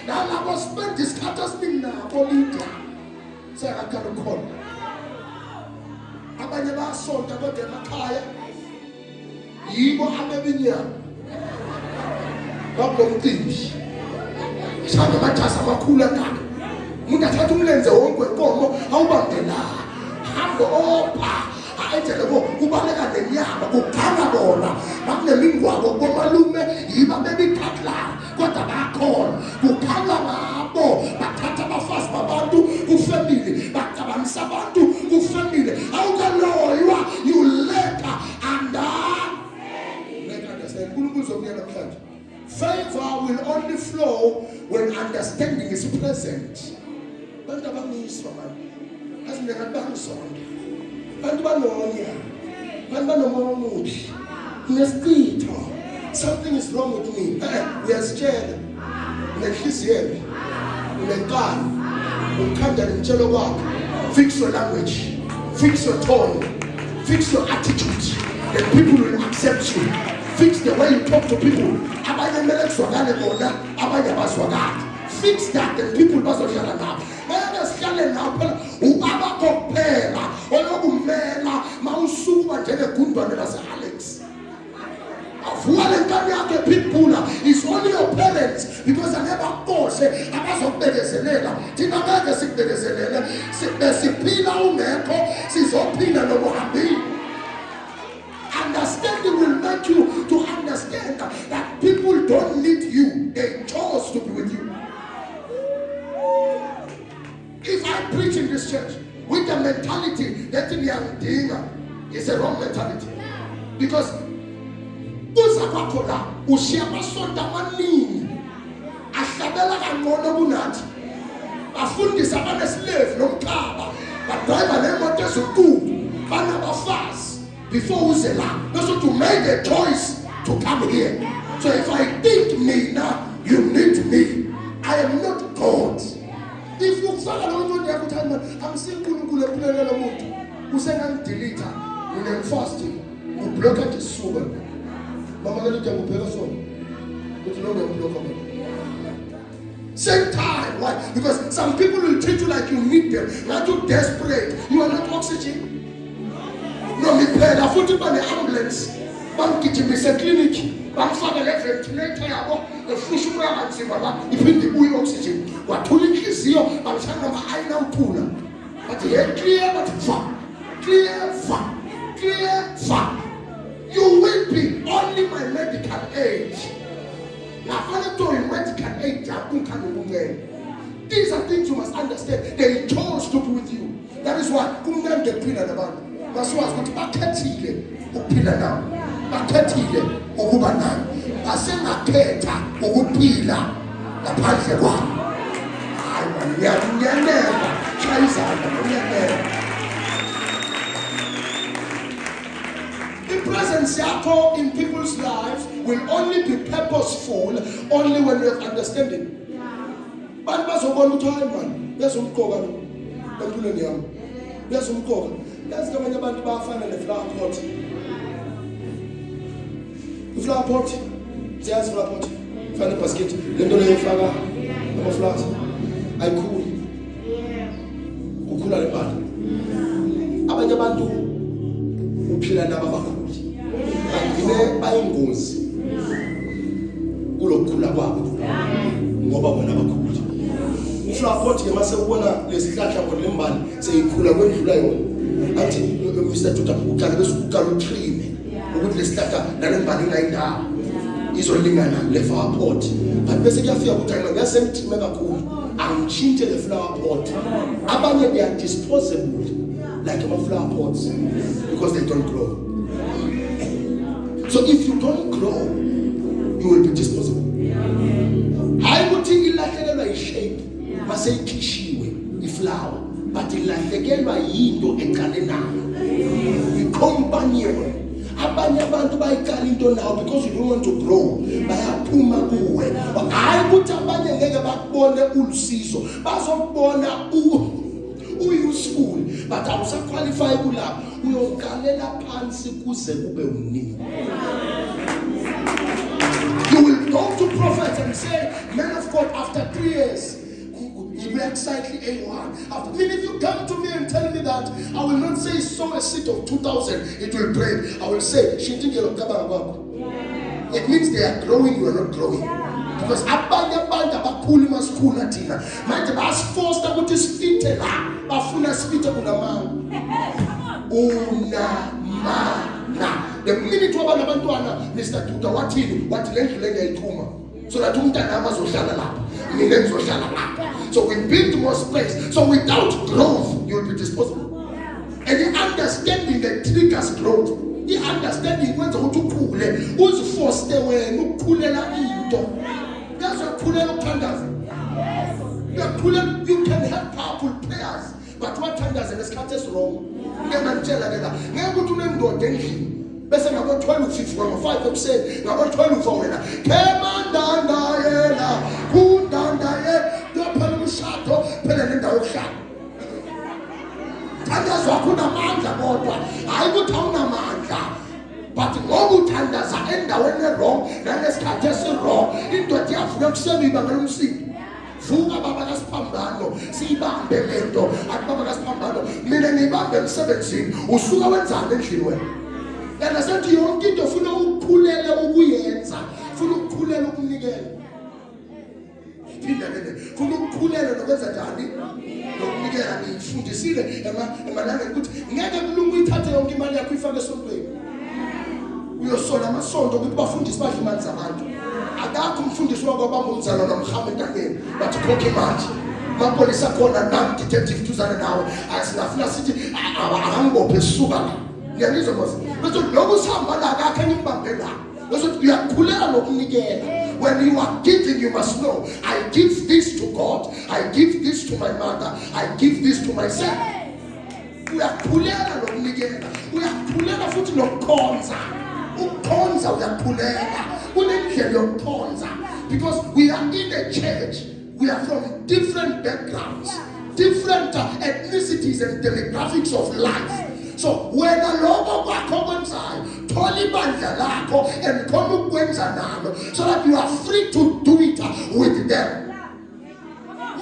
nalabo spend isikhathi esiningi nabo Lydia sekakhala khona abanye basonta kodwa emakhaya yibo abebinyama bakulo mcimbi sabe bathasa amakhulu akaka umuntu athatha umlenze wonke wenkomo awubambe la hambo opha ayethele kubaleka nenyama kukhanga bona bakunemingwabo komalume yiba bebikhatla kodwa bakhona kukhanga ngabo bathatha abafazi babantu kufamily bacabangisa abantu kufamily awukaloywa you later understand uNkulunkulu uzokuyela namhlanje. Favor will only flow when understanding is present. Bantu abangiswa manje asingathi bangisonda bantu banonya bantu banomoya omubi nesitho something is wrong with me uyasitshela unenhliziyo unenkani ukhanda nemtshelo kwakho fix your language fix your tone fix your attitude and people will accept you fix the way you talk to people abanye kumele kuzwakale bona abanye abazwakali fix that and people bazohlala nabo sihlale nawo phela ubaba kokuphela olokumela mawusuka njengegundwane lase-Alex avuka le nkani yakhe pitbuller is only your parents because anebakoshe abazokubekezelela thina ngeke sikubekezelele siphila ungekho sizophila nokuhambile. Understanding will make you to understand that people don't need you, they chose to be with you. If I preach in this church with the mentality that we are doing is a wrong mentality. Because uzakwakola ushiyamasonda maningi ahlabela kangcono kunathi bafundisa abaneslave nomkhaba badriver nemoto ezinkulu banabafazi before uze la that's to make a choice to come here. So if I think me now you need me, I am not God. If you faka lo muntu yakuthanda amsinkulunkulu ekulelela umuntu usengangidelete une fasting ublock at isuka mama ngeke ngipheka sona uthi lo ngiyablock mama same time. Why? Because some people will treat you like you need them, like you're desperate. You are not oxygen. No me phela futhi bane ambulance bangigijimise clinic bamfaka le ventilator yabo efusha umoya kanzima la iphinde ibuye oxygen wathula inhliziyo bamshaya ayina uthula bathi hey clear but clear. You will be only my medical aid. These are things you must understand. They chose to be with you. That is why kumnandi ukuphila nabantu basiwazi ukuthi bakhethile ukuphila nabo bakhethile ukuba nabo basengakhetha ukuphila ngaphandle kwabo. Hayi ngiyanela chayizana ngiyanela. The presence yakho in people's lives will only be purposeful only when you have understanding. Bantu bazobona ukuthi hayi man bezomqoka lo empilweni yami bezomqoka. Yazi abanye abantu bayafana ne-flower pot. I-flower pot siyazi flower pot fana basket lento leyo ifaka ama-flowers ayikhuli kukhula lempala. Abanye abantu uphila nabo abakhuli bagcine bayingozi kulokukhula kwabo ngoba bona abakhuli. Flower pot ke mase ubona lesihlahla kodwa lembali seyikhula kwendlula yona athi Mr. Tuta uqala bese uqala utrime ukuthi lesihlahla nalembali ingayindawo izolingana le flower pot but bese kuyafika ukuthi ngasemtrime kakhulu angitshintshe le flower pot. Abanye they are disposable like flower pots because they don't grow. So if you don't grow you will be disposable. Hayi ukuthi ilahlekelwa ishape mase ikhishiwe iflower but ilahlekelwa yinto eqale nayo i-companion. Abanye abantu bayiqala into nawo because you don't want to grow bayaphuma kuwe. Hayi ukuthi abanye ngeke bakubone ulusizo bazokubona useful but awusaqualify kulapho uyokalela phansi kuze kube umnini. You will go to prophets and say, man of God, after 3 years, you react slightly A1. After, I mean, if you come to me and tell me that, I will not say sow a seed of 2,000, it will break. I will say, it means they are growing, you are not growing. Because abanye abantu abakhulu masikhula thina manje basiforce ukuthi sifithe la bafuna sifithe kunamanga unamanga. The minute waba nabantwana Mr. Duda wathini wathi le ndlu leyayichuma so that umntana amazohlala lapha mina ngizohlala lapha. So we build more space. So without growth you will be disposable. And the understanding that triggers growth, the understanding kwenza ukuthi ukhule uziforce wena ukukhulela into. That's what ukhulela ukuthandaza. You can have powerful prayers, but what thandaza ngesikhathi esirong. Ngeke ngitshela ke la ngeke ukuthi unendoda endlini bese ngabo 12:50 ngama 5 ekuseni ngabo 12 wena kemandanda yena kundanda yophela umshado phela nendawo yokuhlala. Thandaza wakho unamandla kodwa hayi ukuthi awunamandla. But ngoba uthandaza endaweni wrong nangesikhathi esirong indoda iyafuna kusema ibanga lomsindo. Vuka baba kaSiphambano siyibambe lento athi baba kaSiphambano mina ngibambe emsebenzini usuka wenzani endlini wena. Yena sethi yonke into ufuna ukukhulela ukuyenza ufuna ukukhulela ukunikela. Funa ukukhulela nokwenza njani nokunikela. Ngifundisile emalangeni ukuthi ngeke kulungu ithathe yonke imali yakho ifake esontweni uyosola amasonto ukuthi bafundise badle imali zabantu. Akakho umfundisi wakwabamba umzalo nomhamba entangeni bathi khokhe imali mapolisa khona nam detective tuzana nawe asingafuna sithi akangibophe sisuka la. Ngiyalizwa mase bese lokho sihamba la akakho engimbambe la bese uyakhulela nokunikela. When you are giving, you must know, I give this to God, I give this to my mother, I give this to myself. Uyakhulela nokunikela, uyakhulela futhi nokukhonza. Ukhonza uyakhulela, unendlela yokukhonza. Because we are in a church, we are from different backgrounds, different ethnicities and demographics of life. So when a logo kwakho kwenzayo thola ibandla lakho and khona ukwenza nalo so that you are free to do it with them.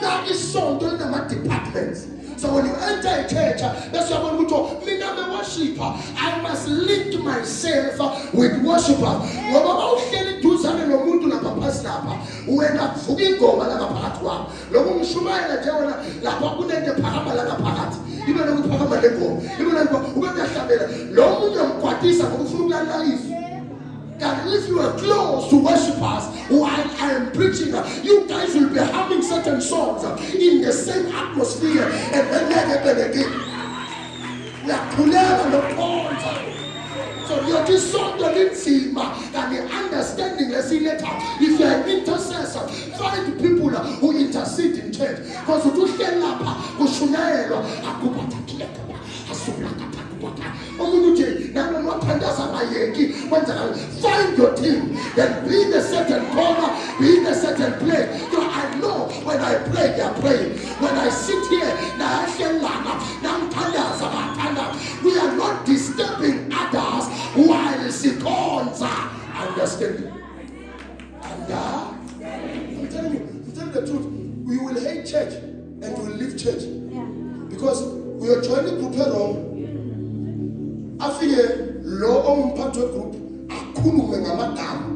Now isonto linama departments. So when you enter a church, that's why when we talk, I must link myself with worshippers. When I forget go, I and if you are close to worshippers while I am preaching, you guys will be humming certain songs in the same atmosphere and then again. We are kulera no ponza. So you're just song the and the understanding. Let's see later. If you are an intercessor, find people who intercede in church. Because you share lapa, you shunero, find your team, then be in a certain corner, be in a certain place. So I know when I pray, they are praying. When I sit here, we are not disturbing others while seconds are understanding. And I'm telling you the truth. We will hate church and we will leave church because we are trying to prepare wrong. Afike lo omphathi wegroup akhulume ngamagama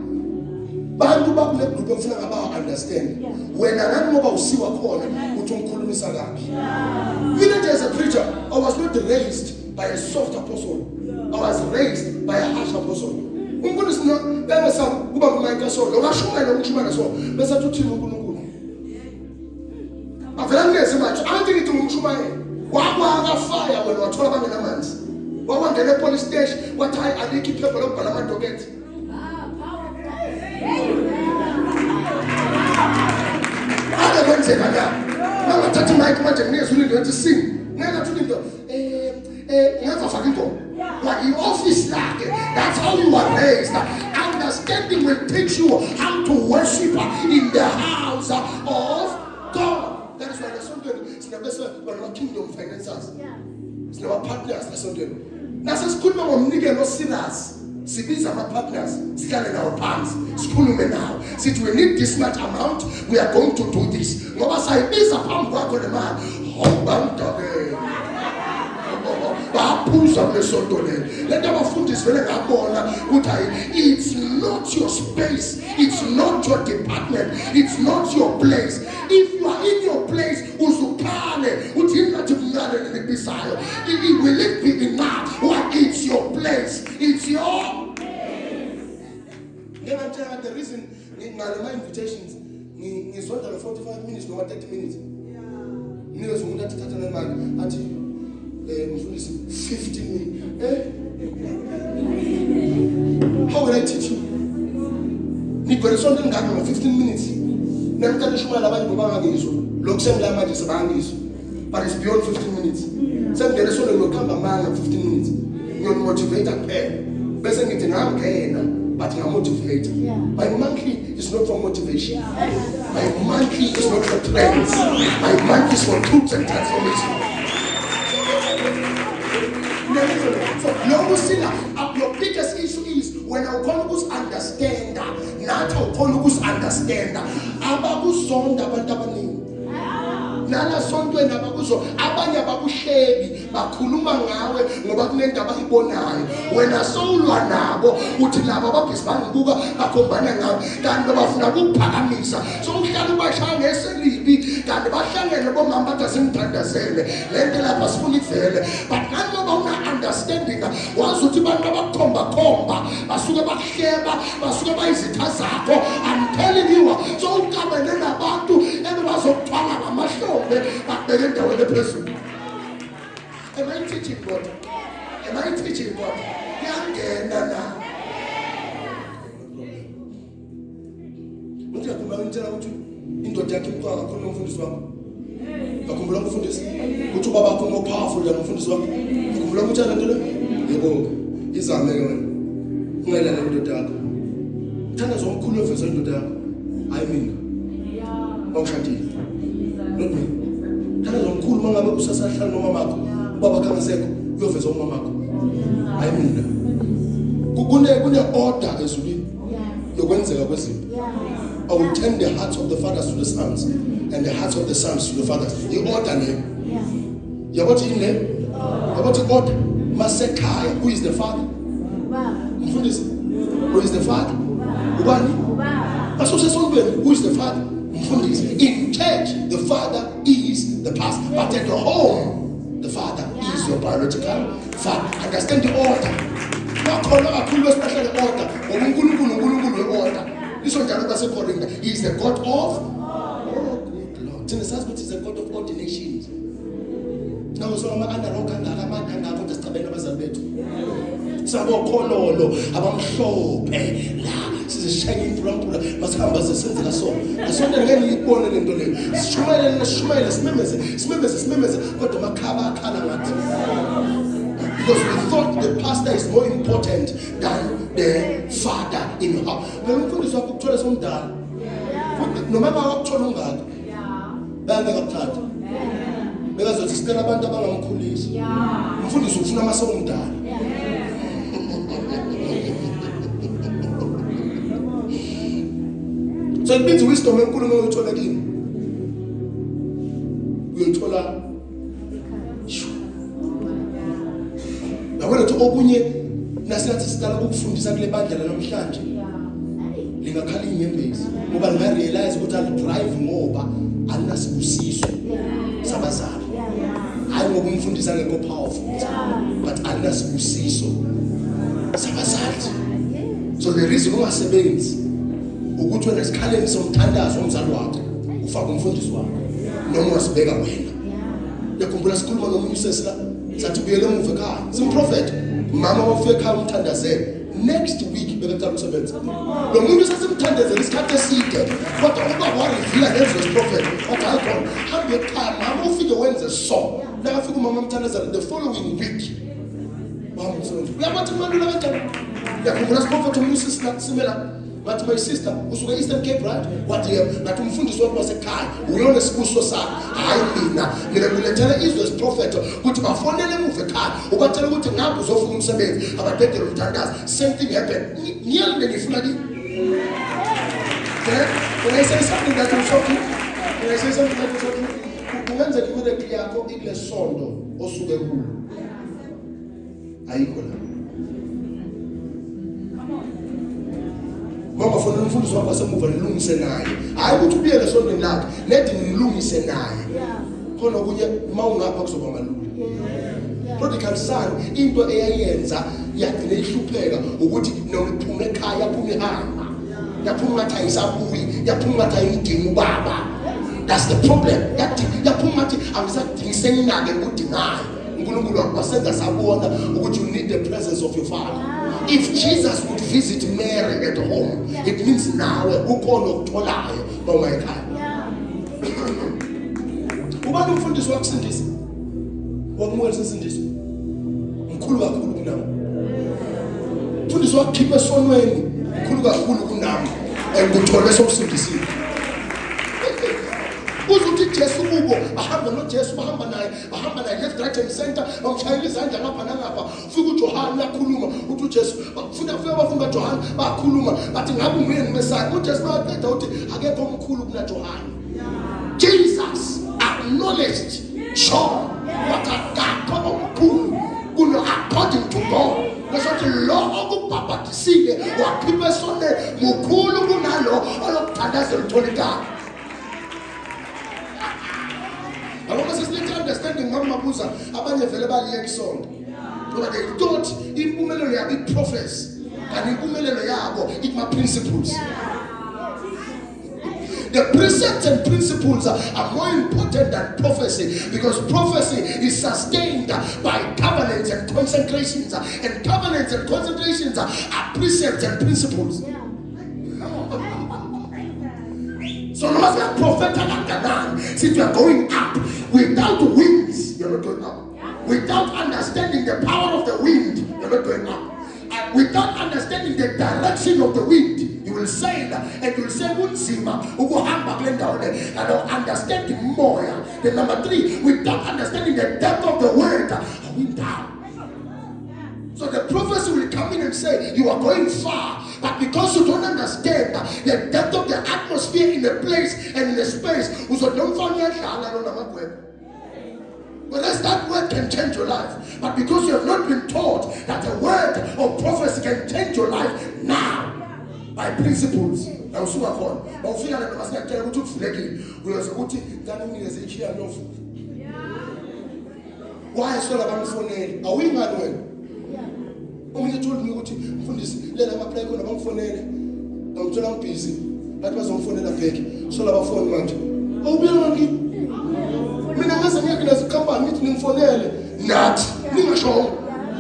bantu bakule group ofuna ngaba understand wena nani ngoba usiwa khona uthi umkhulumisa kabi. Mina as a preacher, I was not raised by a soft apostle, I was raised by a harsh apostle. Unkulunkulu sino bese kuba kumayika so lo kashumela ukushumela so bese uthini uNkulunkulu avela ngeze manje angithi ngithi umshumayela wakwa fire wena wathola bangena amanzi. Wawangena police station wathi hayi alikho iphepha lokubhala amadokethi. Ake kwenzeka la mangathatha mic manje ngiyezula into ethi sing ngeke thuthi into ngeza faka into wa i-office lakhe. That's how you are raised. Understanding will teach you how to worship in the house of God. That is why the something sinabese bala kingdom financiers, sinaba partners esontweni. Nasesikhuluma ngomnikelo serious sibiza ama-partners, sihlale nawo phansi, sikhulume nawo, sithi we need this much amount, we are going to do this. Ngoba sayibiza phambi kwakho le mali, awubamdakela. Baphuza lesonto lelo. Lento abafundisi vele ngabona ukuthi it's not your space, it's not your department, it's not your place. If you are in your place, uzukhale uthi ingathi kumnane nelibisayo. Will it be enough? What it's your place? It's your place. The reason my invitations ngizonda le 45 minutes noma 30 minutes. Niyoze umuntu athatha nemali athi mfundisi 15 minutes. How will I teach you? Nigweresonto ngakho ngo 15 minutes. Namkani shumela abanye ngoba ngangizwa. Lokho sengila manje sebangizwa. But it's beyond 15 minutes. Sengidele lokuhamba manga 15 minutes. Ngiyomotivate kuphela. Bese ngithi ngangena but ngamotivate. My monthly is not for motivation. My monthly is not for trends. My monthly is for truth and transformation. So your biggest issue is when I understand not understand abakuzonda abantu abaningi nala sontweni abakuzo abanye abakuhlebi bakhuluma ngawe ngoba kunento abayibonayo wena sowulwa nabo uthi laba ababhisi bangibuka bakhombana ngawe kanti bafuna ukuphakamisa so uhlala ubashaya ngeselibi kanti bahlangene bomama bathi asimthandazele lento lapha sifuna ivele but njengoba una understanding wazi ukuthi abantu abakhomba basuke bakuhleba basuke bayizitha zakho. I'm telling you so ukabene nabantu ebebazokuthwala ngamahlombe bakubeke endaweni ephezulu. Am I teaching God? Am I teaching God? Yangena na uthi akuma ngitshela ukuthi indoda yakhe iqwa kakhulu nomfundisi wami. Ngakhumbula umfundisi uthi ubaba wakho ngopowerful la umfundisi wami. Ngikhumbula ukuthi lento le yebo izame ke wena. Ungela le ndoda yakho. Thanda zomkhulu oveza indoda yakho. Hayi mina. Awushadile. Not me. Thanda zomkhulu mangabe usasahlala nomama wakho. Ubaba kangasekho uyoveza umama wakho. Hayi mina. Kune order ezulwini. Yokwenzeka kwezinto. I will turn the hearts of the fathers to the sons and the hearts of the sons to the fathers. The order name. Yabona in name? Yabona order. Masekhaya, who is the father? Mfundisi. Who is the father? Ubani? Basosesontweni, who is the father? Mfundisi. In church, the father is the pastor. But at the home, the father is your biological father. Understand the order. Nakhona kakhulu special order. uNkulunkulu order. This one he is the God of Lord. He's the God of ordinations. Now so sabo khololo abamhlophe la sizishaya imphulaphula masihamba sesenzela so asonto ngeke ngiyibone lento leyo sishumayele simemeze kodwa makhaba akhala ngathi because we thought the pastor is more important than the father in the house. Ngomfundisi wakho ukuthola somdala noma wakuthola ungaka bayangakuthatha bekazothi sicela abantu abangamkhulisa umfundisi ufuna amasomo omdala. So it means wisdom enkulu ngoyithola kini uyithola yabona ukuthi okunye nasengathi siqala ukufundisa kule bandla namhlanje lingakhala inyembezi ngoba lingarealize ukuthi alidrive ngoba alinasibusiso sabazali hayi ngoba umfundisi angekho powerful but alinasibusiso sabazali. So the reason ungasebenzi ukuthi wena sikhaleni somthandazo omzali wakho ufaka umfundisi wakho noma wasibeka wena. Yakhumbula sikhuluma nomunye usesila sathi buyele emuva ekhaya simprofeti mama wafika ekhaya umthandazele next week bekaqala ukusebenza lo muntu sesimthandazela isikhathi eside kodwa ubaba warivila ngezo prophet wathi hayi khona hambe ekhaya mama ufike wenze so nakafika umama umthandazela the following week uyabona imali kanjani. Yakhumbula siprofeti uMoses simela But my sister, usuka Eastern Cape, right? What ngathi umfundisi wakho wasekhaya uyona sibuso sakho. Hayi mina ngilethela izwe prophet ukuthi bafonele emuva ekhaya ubatshela ukuthi ngabe uzofuna umsebenzi abadedela umthandazo. Same thing happened. Ngiyalinde ngifuna ki. Can I say something that will shock you? Can I say something that will shock you? Kungenza imiracle yakho ikule sondo osuke kulo. Ayikho la. Mama funa umfundisi wakho asemuva nilungise naye. Hayi ukuthi ubiyele esondweni lakhe, lethi nilungise naye. Khona kunye mawungapha kuzoba malula. Prodigal son into eyayenza yagcina ihlupheka ukuthi noma iphuma ekhaya yaphuma ihamba. Yaphuma ngathi ayisabuyi, yaphuma ngathi ayidinga ubaba. That's the problem. Yaphuma ngathi angisadingiseni nake ngudingayo. uNkulunkulu wasenza sabona ukuthi you need the presence of your father. If Jesus would visit Mary at home, it means nawe ukhona ukutholayo noma ekhaya. Ubani umfundisi wakusindisa? Wakumwelisa isindisi. Mkhulu kakhulu kunami. Umfundisi wakukhipha esonweni, mkhulu kakhulu kunami. Engikuthole sokusindisile. Uzuthi Jesu kubo bahamba noJesu bahamba naye left right and center bamshayela izandla ngapha nangapha ufika uJohane yakhuluma uthi uJesu bafuna bafuna kaJohane bakhuluma bathi ngabe umyeni Messiah uJesu baqeda uthi akekho omkhulu kuna Johane. Jesus acknowledged John wakakho omkhulu kuno according to God. Lesothi lo okubhabhatisile wakhipha esonweni mkhulu kunalo olokuthandaza litholika. I want us to understanding ngamabuza abanye vele baliye kusonto. Because they thought impumelelo yabo iprophets and impumelelo yabo ikuma principles. The precepts and principles are more important than prophecy because prophecy is sustained by covenants and consecrations, and covenants and concentrations are precepts and principles. So no matter prophetic and since you are going up without wings, you're not going up. Without understanding the power of the wind, you're not going up. And without understanding the direction of the wind, you will sail and you will say Unzima, Ugohamba Glendale, and understanding more. Then number 3, without understanding the depth of the word, I went down. So the prophecy will come in and say, you are going far. But because you don't understand the depth of the atmosphere in the place and in the space, whereas that word can change your life. But because you have not been taught that the word of prophecy can change your life now by principles. Now, so I call. But if you are not going to flee, we are going to why is all about phone? Are we manual? Omunye told me ukuthi mfundisi lela ama-apply khona bangifonele ngithola busy bathi bazongifonela back so laba phone manje awubuyela ngini mina ngaze ngiyeke nesikhampani ngithi ngifonele nathi ningasho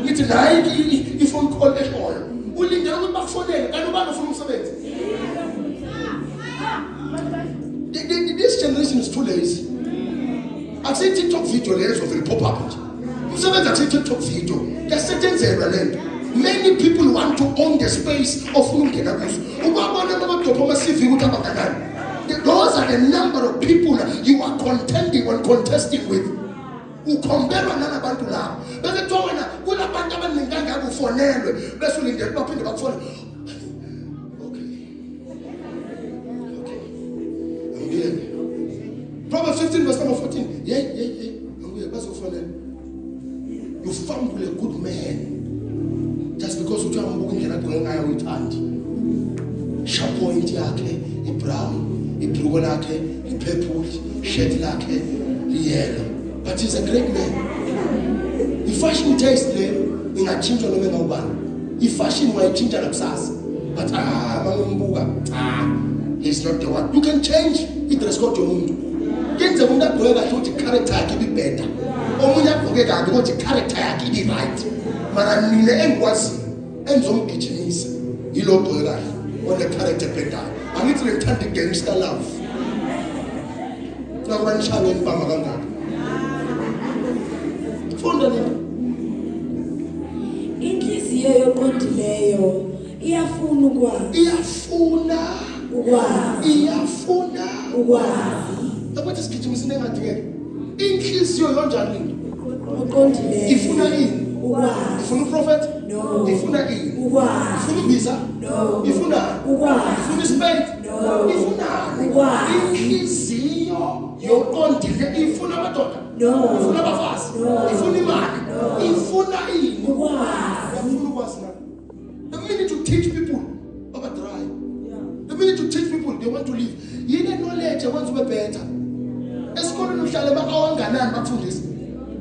ngithi nayi i-phone call eshoyo ulindele ukuthi bakufonele kanti ubani ufuna umsebenzi. This generation is too lazy. Akuseyi TikTok video lezo vele pop up nje umsebenzi akuseyi TikTok video yasethenzelwa lento. Many people want to own the space of ungena kuzo. Ubabona nabadopha ama-CV ukuthi abangakanani. Those are the number of people you are contending and contesting with. Ukhomberwa nanabantu labo. Bese kuthiwa wena kulabantu abaningi kangaka ufonelwe bese ulindele baphinde bakufonele. Okay. Proverbs 15 verse number 14. Yeah. You fumble a good man just because you can't move in the with hand. Sharp point yake, a brown, a blue lake, a purple, shade lake, yellow. But he's a great man. The fashion taste there in a change on the one. The fashion might change an abscess. But he's not the one. You can change it has got your mood. Get the one that boy that thought the character can be better. Omunya kugeka ukuthi character yakhe ibe right mara mina engwazi enzomgijimisa ilokho kahle on the character better angithi ngithanda gangster love nakubanishana empama kangaka funda nini inhliziyo yoqondileyo iyafuna ukwazi iyafuna ukwazi abathi sigijimisa nengadingeka inhliziyo yonjani uqondileyo ifuna ini ukwazi ifuna uprofeti No. ifuna ini ukwazi ifuna imbiza No. ifuna ukwazi ifuna isipedi No. ifuna Ukwazi. inhliziyo yoqondile ifuna amadoda No. ifuna abafazi No. ifuna imali No. ifuna ini ukwazi yafuna ukwazi na the minute you teach people baba dry the minute you teach people they want to live yile knowledge ekwenza ube better esikoleni uhlale bawanganani bakufundisa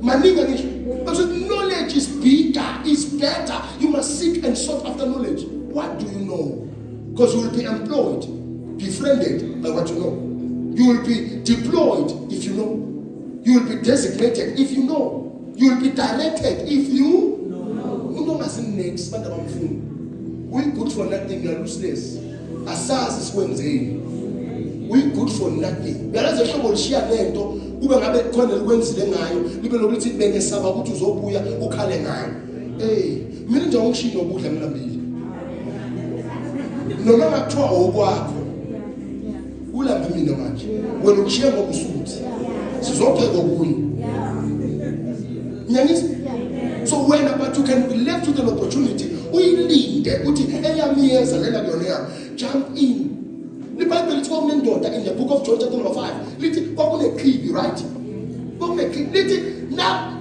maningi ngisho but knowledge is bigger is better you must seek and sought after knowledge what do you know because you will be employed befriended by what you know you will be deployed if you know you will be designated if you know you will be directed if you know next bantu abamfundi we good for nothing you are useless asazi sikwenzeni we good for nothing yalaze hlobo lishiya lento kube ngabe khona likwenzile ngayo libe lokuthi bengesaba ukuthi uzobuya ukhale ngayo mina nje ngishilo ukudla ngilambile noma ngathiwa okwakho ulambe mina manje wena ukishiya ngokusuthi sizopheka okunye nyangisa so when but you can be left with an opportunity uyilinde uthi eyamiyeza lena kuyona yami jump in iBhayibheli lithi kwakunendoda in the book of John chapter number 5 lithi kwakuneqhibi right kwakuneqhibi lithi na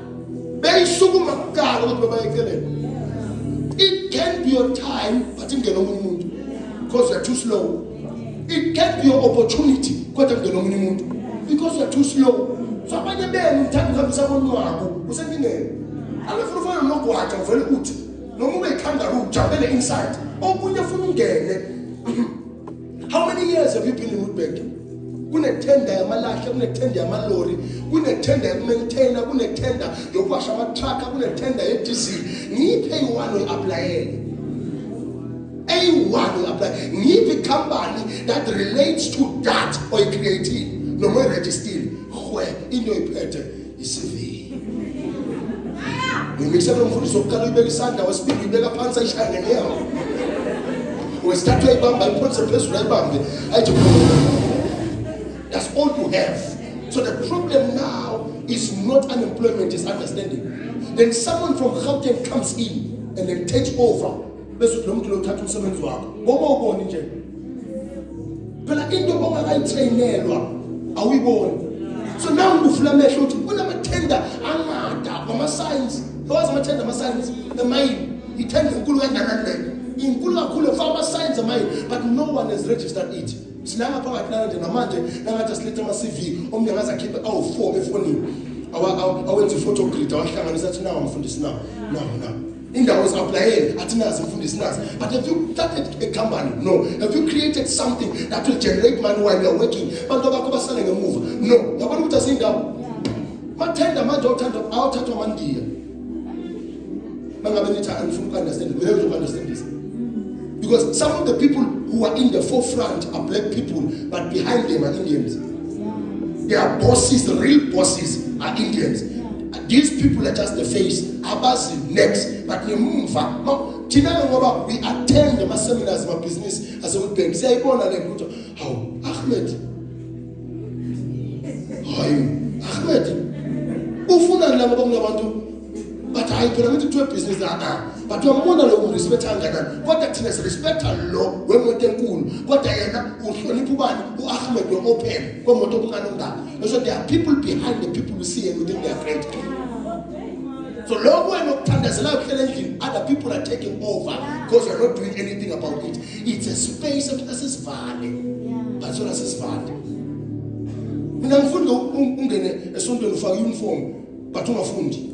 beyisukuma kuqala ukuthi babayekelele it can be your time but ingena omunye umuntu because you are too slow it can be your opportunity kodwa ingena omunye umuntu because you are too slow so abanye benu mthanda ukuhambisa konwabo usenkingeni alefuna ufana nogwaja uvele uthi noma ube kangaroo ujabele inside okunye ufuna ungene. How many years have you been in Woodbank? Kunetenda yamalahla, kunetenda yamalori, kunetenda yamaintainer, kunetenda yokuwasha amatraka, kunetenda yedizili. Ngiphe iwano iapplyele. A1 apply. Ngiphe company that relates to that or creative. No more registered. Where into iphethe iCV. Ngimixela umfundisi wokuqala ubeka isandla wesibili ubeka phansi ayishaya ngenyawo. Wesithathu ayibamba iphonse phezulu ayibambe ayithi that's all you have. So the problem now is not unemployment, is understanding. Then someone from Gauteng comes in and then takes over. Bese lo muntu lo uthatha umsebenzi wakho. Ngoba ubone nje. Phela into ongakayitrainelwa awuyiboni. So now ngivula amehlo uthi kunamathenda angada ngama-science. Yawazi amathenda ama-science emayini ithenda enkulu kangakanani leyo. Inkulu kakhulu efaka ama-science emayini but no one has registered it. Silanga phakathi nanje namanje nangathi asilethe ama-CV omnye ngaze akhiphe awu-4 efonini. Awenza i-photo grid awahlanganisa athi nawo mfundisi nawo. Indawo zi-applyele athi nazi mfundisi nazi. But have you started a company? No. Have you created something that will generate money while you are working? Bantu bakho basale ngemuva. No. Yabona ukuthi asindawo. Mathenda manje awuthathwa amandiya. Mangabe nithi anifuna ukunderstand, mina ngizokunderstand this. Because some of the people who are in the forefront are black people, but behind them are Indians. Their bosses, the real bosses, are Indians. These people are just the face, Abbas next, but Nimumfa. Tina ngoba we attend the seminars, my business as a Woodbank. Say, how Ahmed? Ahmed. Ufuna nalabo ngabantu. But I can to a business but you are more than respect angana. What that is respect law when we take cool. What I am who Ahmed will open. So there are people behind the people we see and within their friend. So long way of there's a lot of challenging. Other people are taking over because you're not doing anything about it. It's a space of as valley. That's what as valley. When I'm full of a son for uniform, but I'm a fundi.